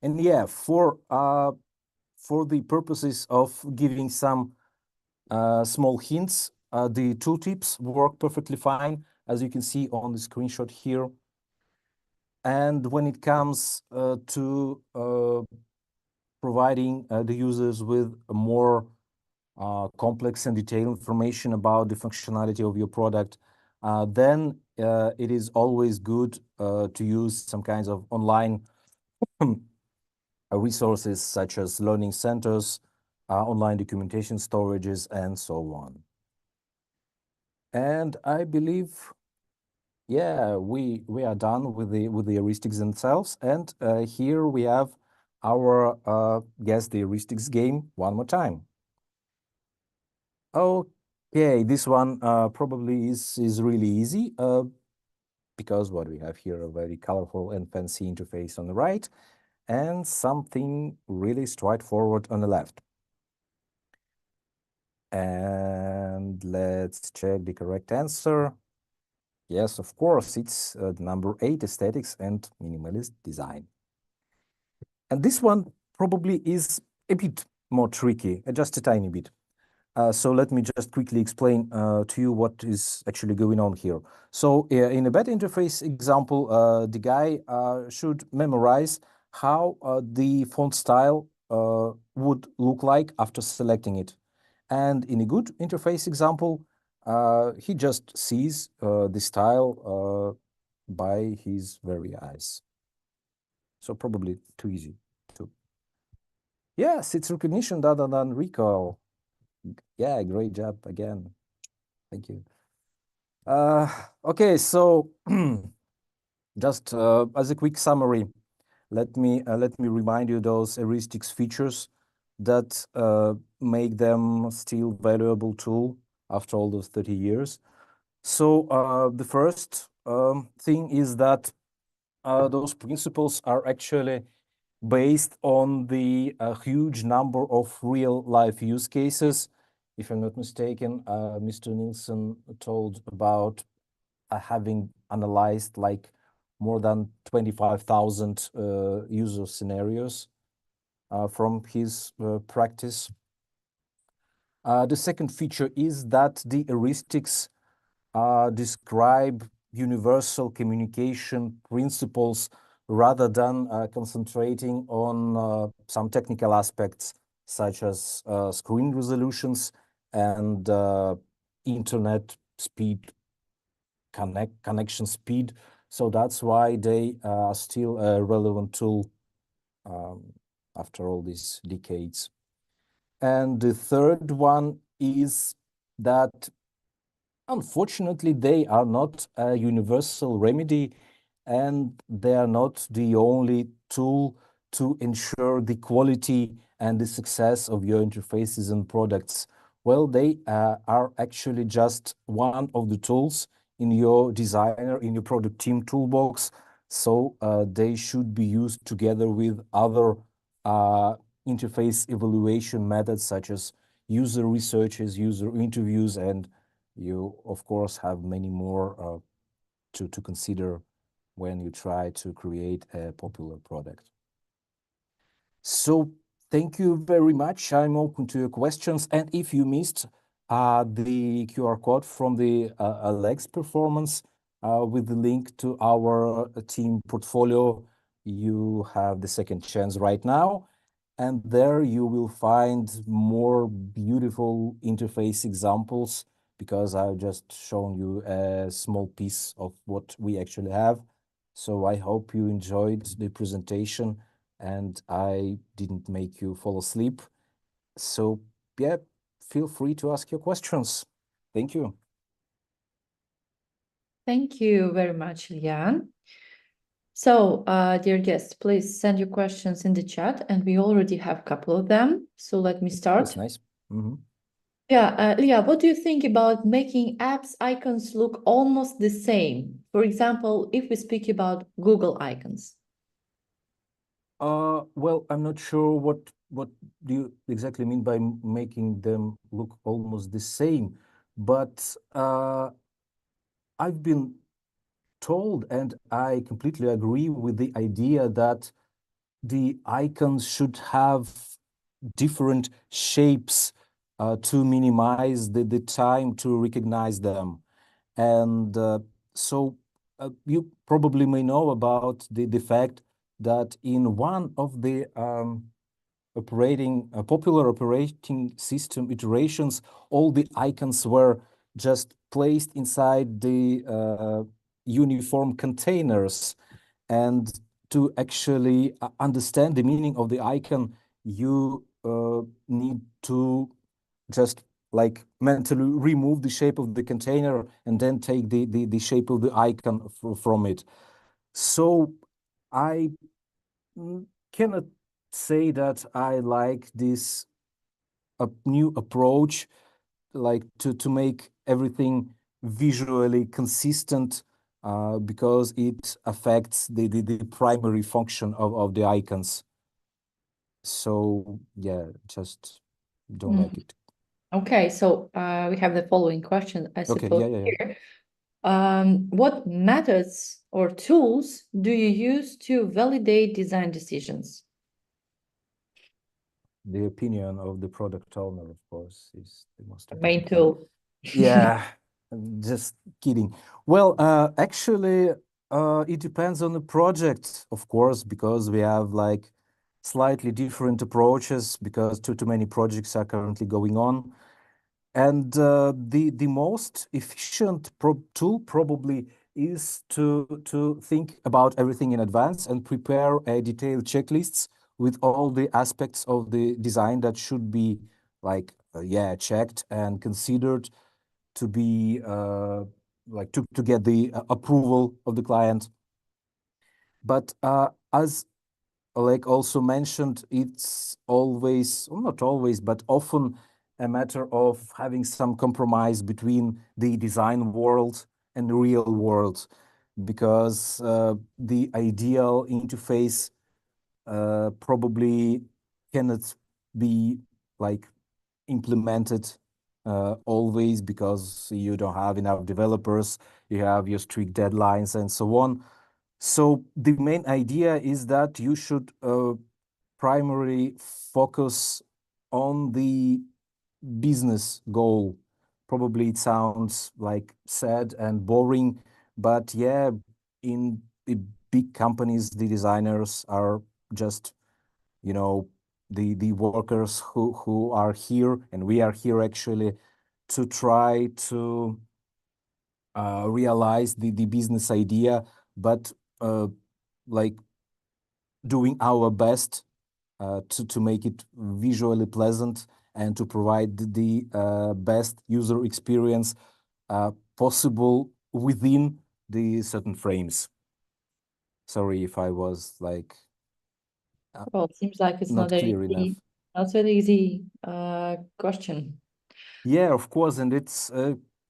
And yeah, for the purposes of giving some small hints, the tooltips work perfectly fine, as you can see on the screenshot here. And when it comes to providing the users with a more complex and detailed information about the functionality of your product, then it is always good to use some kinds of online resources such as learning centers, online documentation storages, and so on. And I believe, yeah, we are done with the heuristics themselves. And here we have our guess the heuristics game one more time. Okay, this one probably is really easy because what we have here, a very colorful and fancy interface on the right and something really straightforward on the left. And let's check the correct answer. Yes, of course, it's number 8, aesthetics and minimalist design. And this one probably is a bit more tricky, just a tiny bit. So let me just quickly explain to you what is actually going on here. So in a bad interface example, the guy should memorize how the font style would look like after selecting it. And in a good interface example, he just sees the style by his very eyes. So probably too easy too. Yes, it's recognition rather than recall. Yeah, great job again. Thank you. Okay, so just as a quick summary, let me remind you those heuristics features that make them still valuable tool after all those 30 years. So the first thing is that those principles are actually based on the huge number of real life use cases. If I'm not mistaken, Mr. Nielsen told about having analyzed like more than 25,000 user scenarios from his practice. The second feature is that the heuristics describe universal communication principles rather than concentrating on some technical aspects such as screen resolutions and internet speed, connection speed. So that's why they are still a relevant tool after all these decades. And the third one is that unfortunately they are not a universal remedy, and they are not the only tool to ensure the quality and the success of your interfaces and products. Well, they are actually just one of the tools in your designer, in your product team toolbox. So they should be used together with other interface evaluation methods such as user researches, user interviews, and you, of course, have many more to consider when you try to create a popular product. So thank you very much. I'm open to your questions. And if you missed the QR code from the Alex performance with the link to our team portfolio, you have the second chance right now. And there you will find more beautiful interface examples, because I've just shown you a small piece of what we actually have. So I hope you enjoyed the presentation and I didn't make you fall asleep. So yeah, feel free to ask your questions. Thank you. Thank you very much, Lian. So, dear guests, please send your questions in the chat, and we already have a couple of them. So let me start. That's nice. Mm-hmm. Yeah, Leah, what do you think about making apps icons look almost the same? For example, if we speak about Google icons. Well, I'm not sure what do you exactly mean by making them look almost the same, but I've been told, and I completely agree with the idea that the icons should have different shapes to minimize the time to recognize them. And so you probably may know about the fact that in one of the popular operating system iterations, all the icons were just placed inside the uniform containers. And to actually understand the meaning of the icon, you need to just like mentally remove the shape of the container and then take the shape of the icon from it. So I cannot say that I like this new approach, like to make everything visually consistent, because it affects the primary function of the icons. So yeah, just don't like it. Okay, so we have the following question, I suppose, here. What methods or tools do you use to validate design decisions? The opinion of the product owner, of course, is the most The main important. tool. Yeah, just kidding. Well, actually, it depends on the project, of course, because we have like slightly different approaches because too many projects are currently going on. And the most efficient tool probably is to think about everything in advance and prepare a detailed checklists with all the aspects of the design that should be like checked and considered to be like to get the approval of the client. But as Oleg also mentioned, it's always, well, not always, but often a matter of having some compromise between the design world and the real world, because the ideal interface probably cannot be like implemented always, because you don't have enough developers, you have your strict deadlines and so on. So the main idea is that you should primarily focus on the business goal. Probably it sounds like sad and boring, But yeah, in the big companies, the designers are just, you know, the workers who are here, and we are here actually to try to realize the business idea, but like doing our best to make it visually pleasant and to provide the best user experience possible within the certain frames. Sorry if I was like Well, it seems like it's not not an clear enough. easy, not an easy question. Yeah, of course, and it's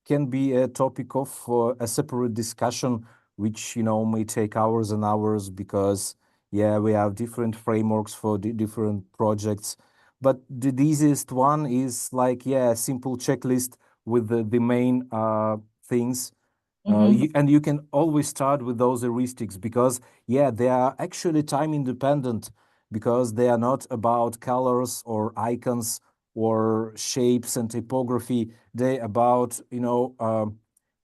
can be a topic of a separate discussion, which may take hours and hours because yeah, we have different frameworks for the different projects. But the easiest one is like a simple checklist with the main things. And you can always start with those heuristics because yeah, they are actually time independent because they are not about colors or icons or shapes and typography. They about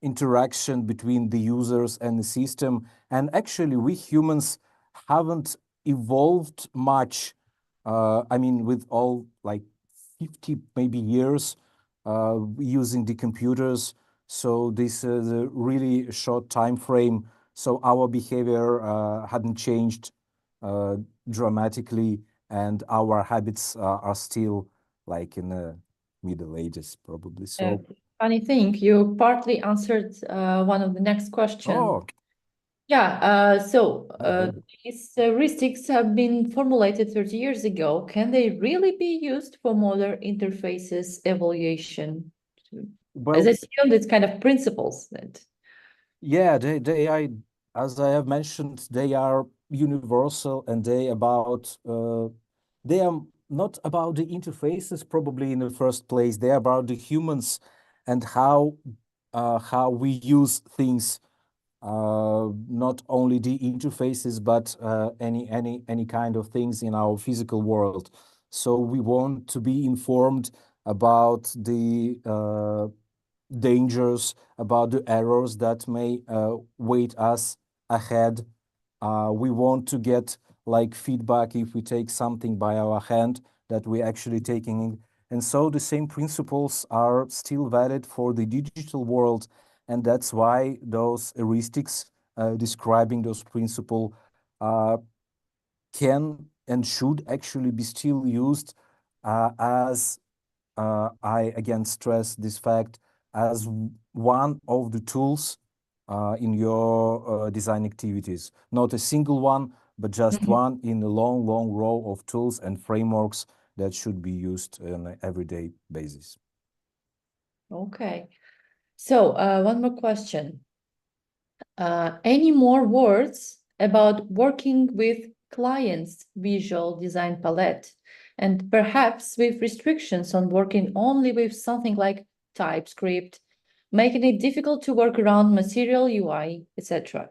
interaction between the users and the system. And actually, we humans haven't evolved much. I mean, with all like 50 maybe years using the computers. So this is a really short time frame. So our behavior hadn't changed dramatically, and our habits are still like in the Middle Ages, probably. So, Funny thing, you partly answered one of the next questions. oh, Yeah, so okay. these heuristics have been formulated 30 years ago. Can they really be used for modern interfaces evaluation? As Well, I assumed, it's kind of principles that. yeah, as I have mentioned, they are universal and they are not about the interfaces probably in the first place. They are about the humans and how we use things, not only the interfaces, but any kind of things in our physical world. So we want to be informed about the dangers, about the errors that may wait us ahead. We want to get like feedback if we take something by our hand that we're actually taking. And so the same principles are still valid for the digital world. And that's why those heuristics describing those principles can and should actually be still used as I again stress this fact as one of the tools in your design activities. Not a single one, but just one in a long, long row of tools and frameworks that should be used on an everyday basis. Okay. So one more question. Any more words about working with clients' visual design palette, and perhaps with restrictions on working only with something like TypeScript, making it difficult to work around material UI, etc.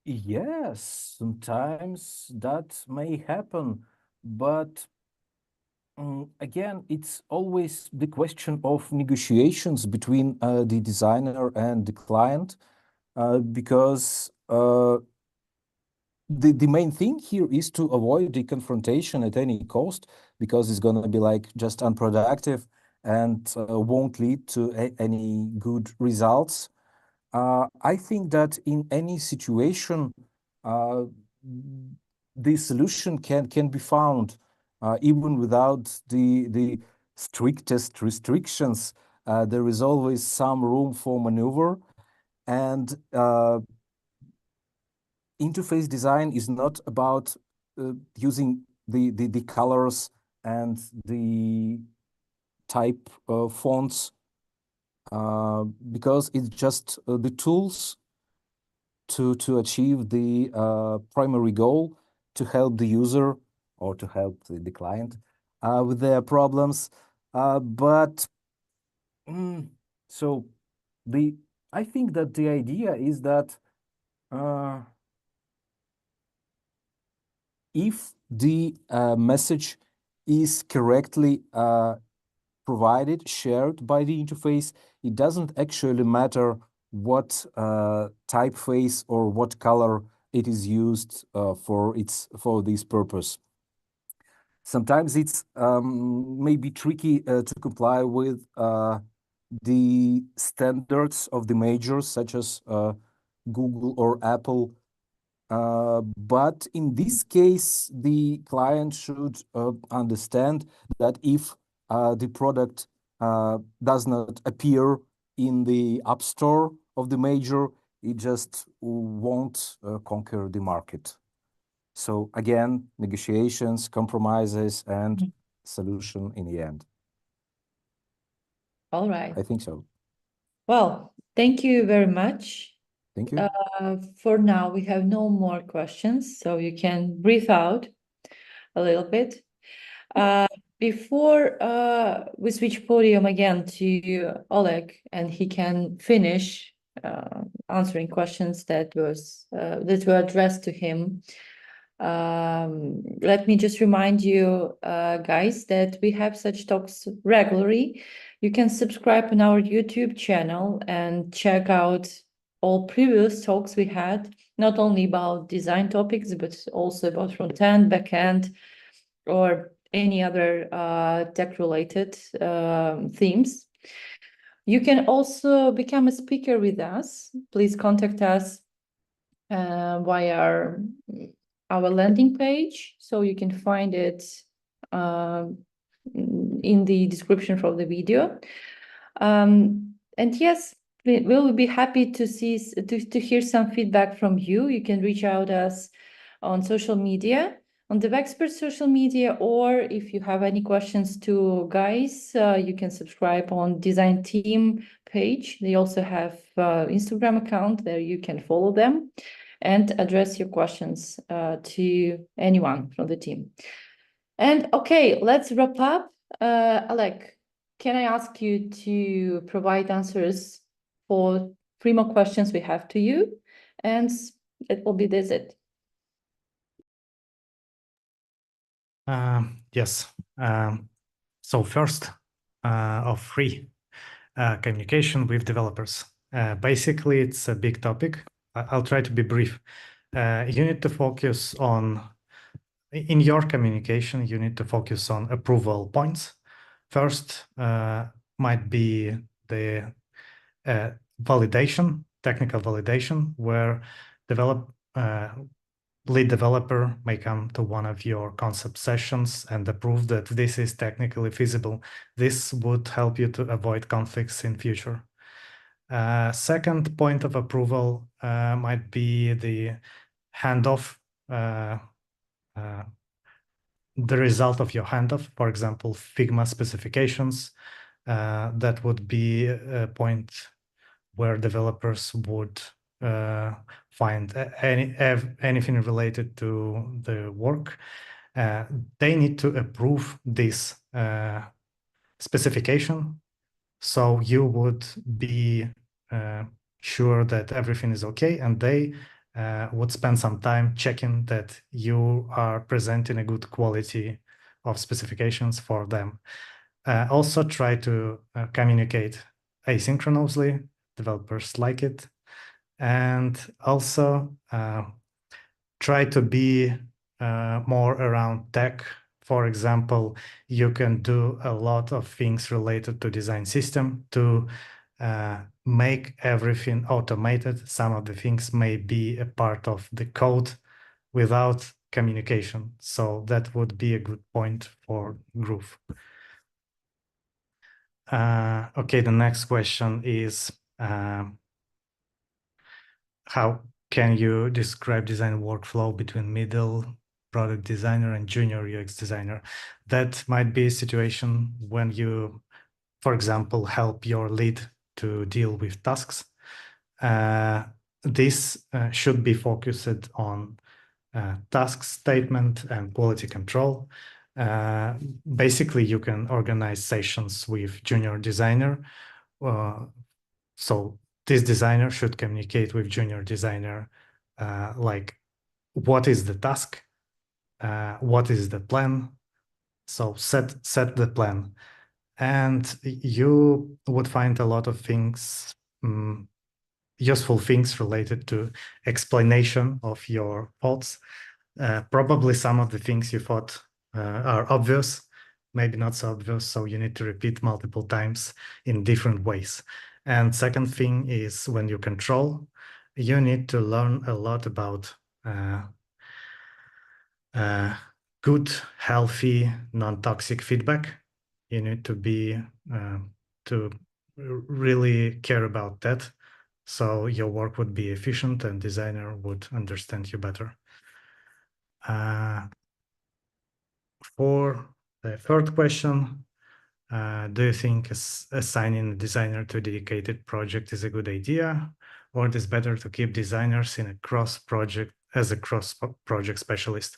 Yes, sometimes that may happen, but again, it's always the question of negotiations between the designer and the client, because the main thing here is to avoid the confrontation at any cost, because it's going to be like just unproductive and won't lead to any good results. I think that in any situation, the solution can be found even without the strictest restrictions. There is always some room for maneuver, and interface design is not about using the colors and the type fonts, because it's just the tools to achieve the primary goal, to help the user or to help the client with their problems. But so I think that the idea is that if the message is correctly provided, shared by the interface, it doesn't actually matter what typeface or what color it is used for this purpose. Sometimes it's maybe tricky to comply with the standards of the majors, such as Google or Apple. But in this case, the client should understand that if the product does not appear in the App Store of the major, it just won't conquer the market. So again, negotiations, compromises, and solution in the end. All right. I think so. Well, thank you very much. Thank you. For now, we have no more questions, so you can breathe out a little bit. Before we switch podium again to Oleg, and he can finish answering questions that were addressed to him. Let me just remind you, guys, that we have such talks regularly. You can subscribe on our YouTube channel and check out all previous talks we had, not only about design topics, but also about front-end, back-end, or any other tech-related themes. You can also become a speaker with us. Please contact us via our landing page. So you can find it in the description for the video. And yes, we will be happy to hear some feedback from you. You can reach out us on social media, on DevExpert social media, or if you have any questions to guys, you can subscribe on Design Team page. They also have Instagram account there. You can follow them and address your questions to anyone from the team. And okay, let's wrap up. Alec, can I ask you to provide answers for 3 more questions we have to you? And it will be it. Yes. So first of 3, communication with developers. Basically, it's a big topic. I'll try to be brief. You need to focus on, in your communication, you need to focus on approval points. First might be the validation, technical validation, where lead developer may come to one of your concept sessions and approve that this is technically feasible. This would help you to avoid conflicts in future. Second point of approval might be the handoff, the result of your handoff, for example, Figma specifications. That would be a point where developers would find anything related to the work. They need to approve this specification, so you would be sure that everything is okay, and they would spend some time checking that you are presenting a good quality of specifications for them. Also try to communicate asynchronously. Developers like it. And also try to be more around tech. For example, you can do a lot of things related to design system to make everything automated. Some of the things may be a part of the code without communication. So that would be a good point for Groove. Okay, the next question is, how can you describe design workflow between middle product designer and junior UX designer? That might be a situation when you, for example, help your lead to deal with tasks. This should be focused on task statement and quality control. Basically, you can organize sessions with junior designer. So this designer should communicate with junior designer, like what is the task, what is the plan. So set the plan, and you would find a lot of things, useful things related to explanation of your thoughts. Probably some of the things you thought are obvious, maybe not so obvious, so you need to repeat multiple times in different ways. And second thing is when you control, you need to learn a lot about good, healthy, non-toxic feedback. You need to be to really care about that, so your work would be efficient and designer would understand you better. For the third question, do you think assigning a designer to a dedicated project is a good idea, or it is better to keep designers in a cross-project as a cross-project specialist?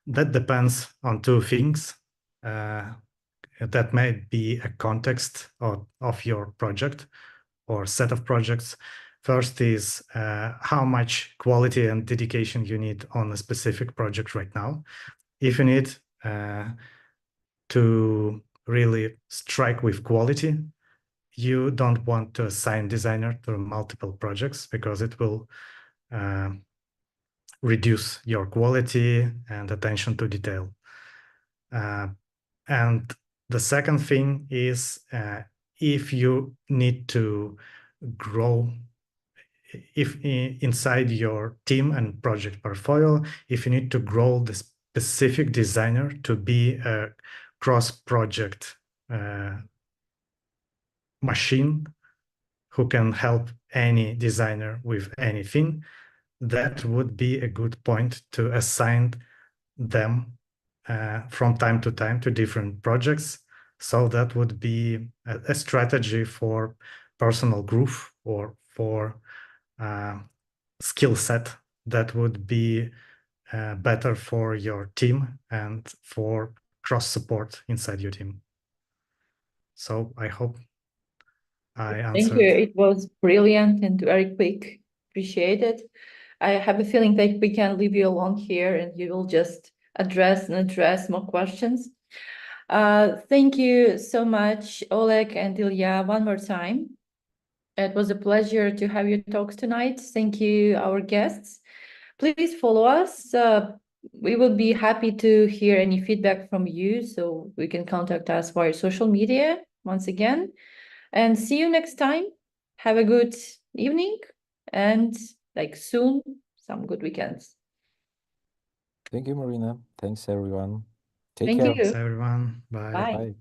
That depends on two things. That may be a context of your project or set of projects. First is how much quality and dedication you need on a specific project right now. If you need to really strike with quality, you don't want to assign designer to multiple projects because it will reduce your quality and attention to detail. And the second thing is if you need to grow, if inside your team and project portfolio, if you need to grow the specific designer to be a cross-project machine who can help any designer with anything, that would be a good point to assign them from time to time to different projects. So that would be a strategy for personal growth or for skill set that would be better for your team and for cross support inside your team. So I hope I answered. Thank you. It was brilliant and very quick. Appreciate it. I have a feeling that we can leave you alone here and you will just address more questions. Thank you so much, Oleg and Ilya, one more time. It was a pleasure to have your talks tonight. Thank you, our guests. Please follow us. We will be happy to hear any feedback from you, so we can contact us via social media once again. And see you next time. Have a good evening and soon, some good weekends. Thank you, Marina. Thanks, everyone. Take Thank care. you. Thanks, everyone. Bye. Bye. Bye.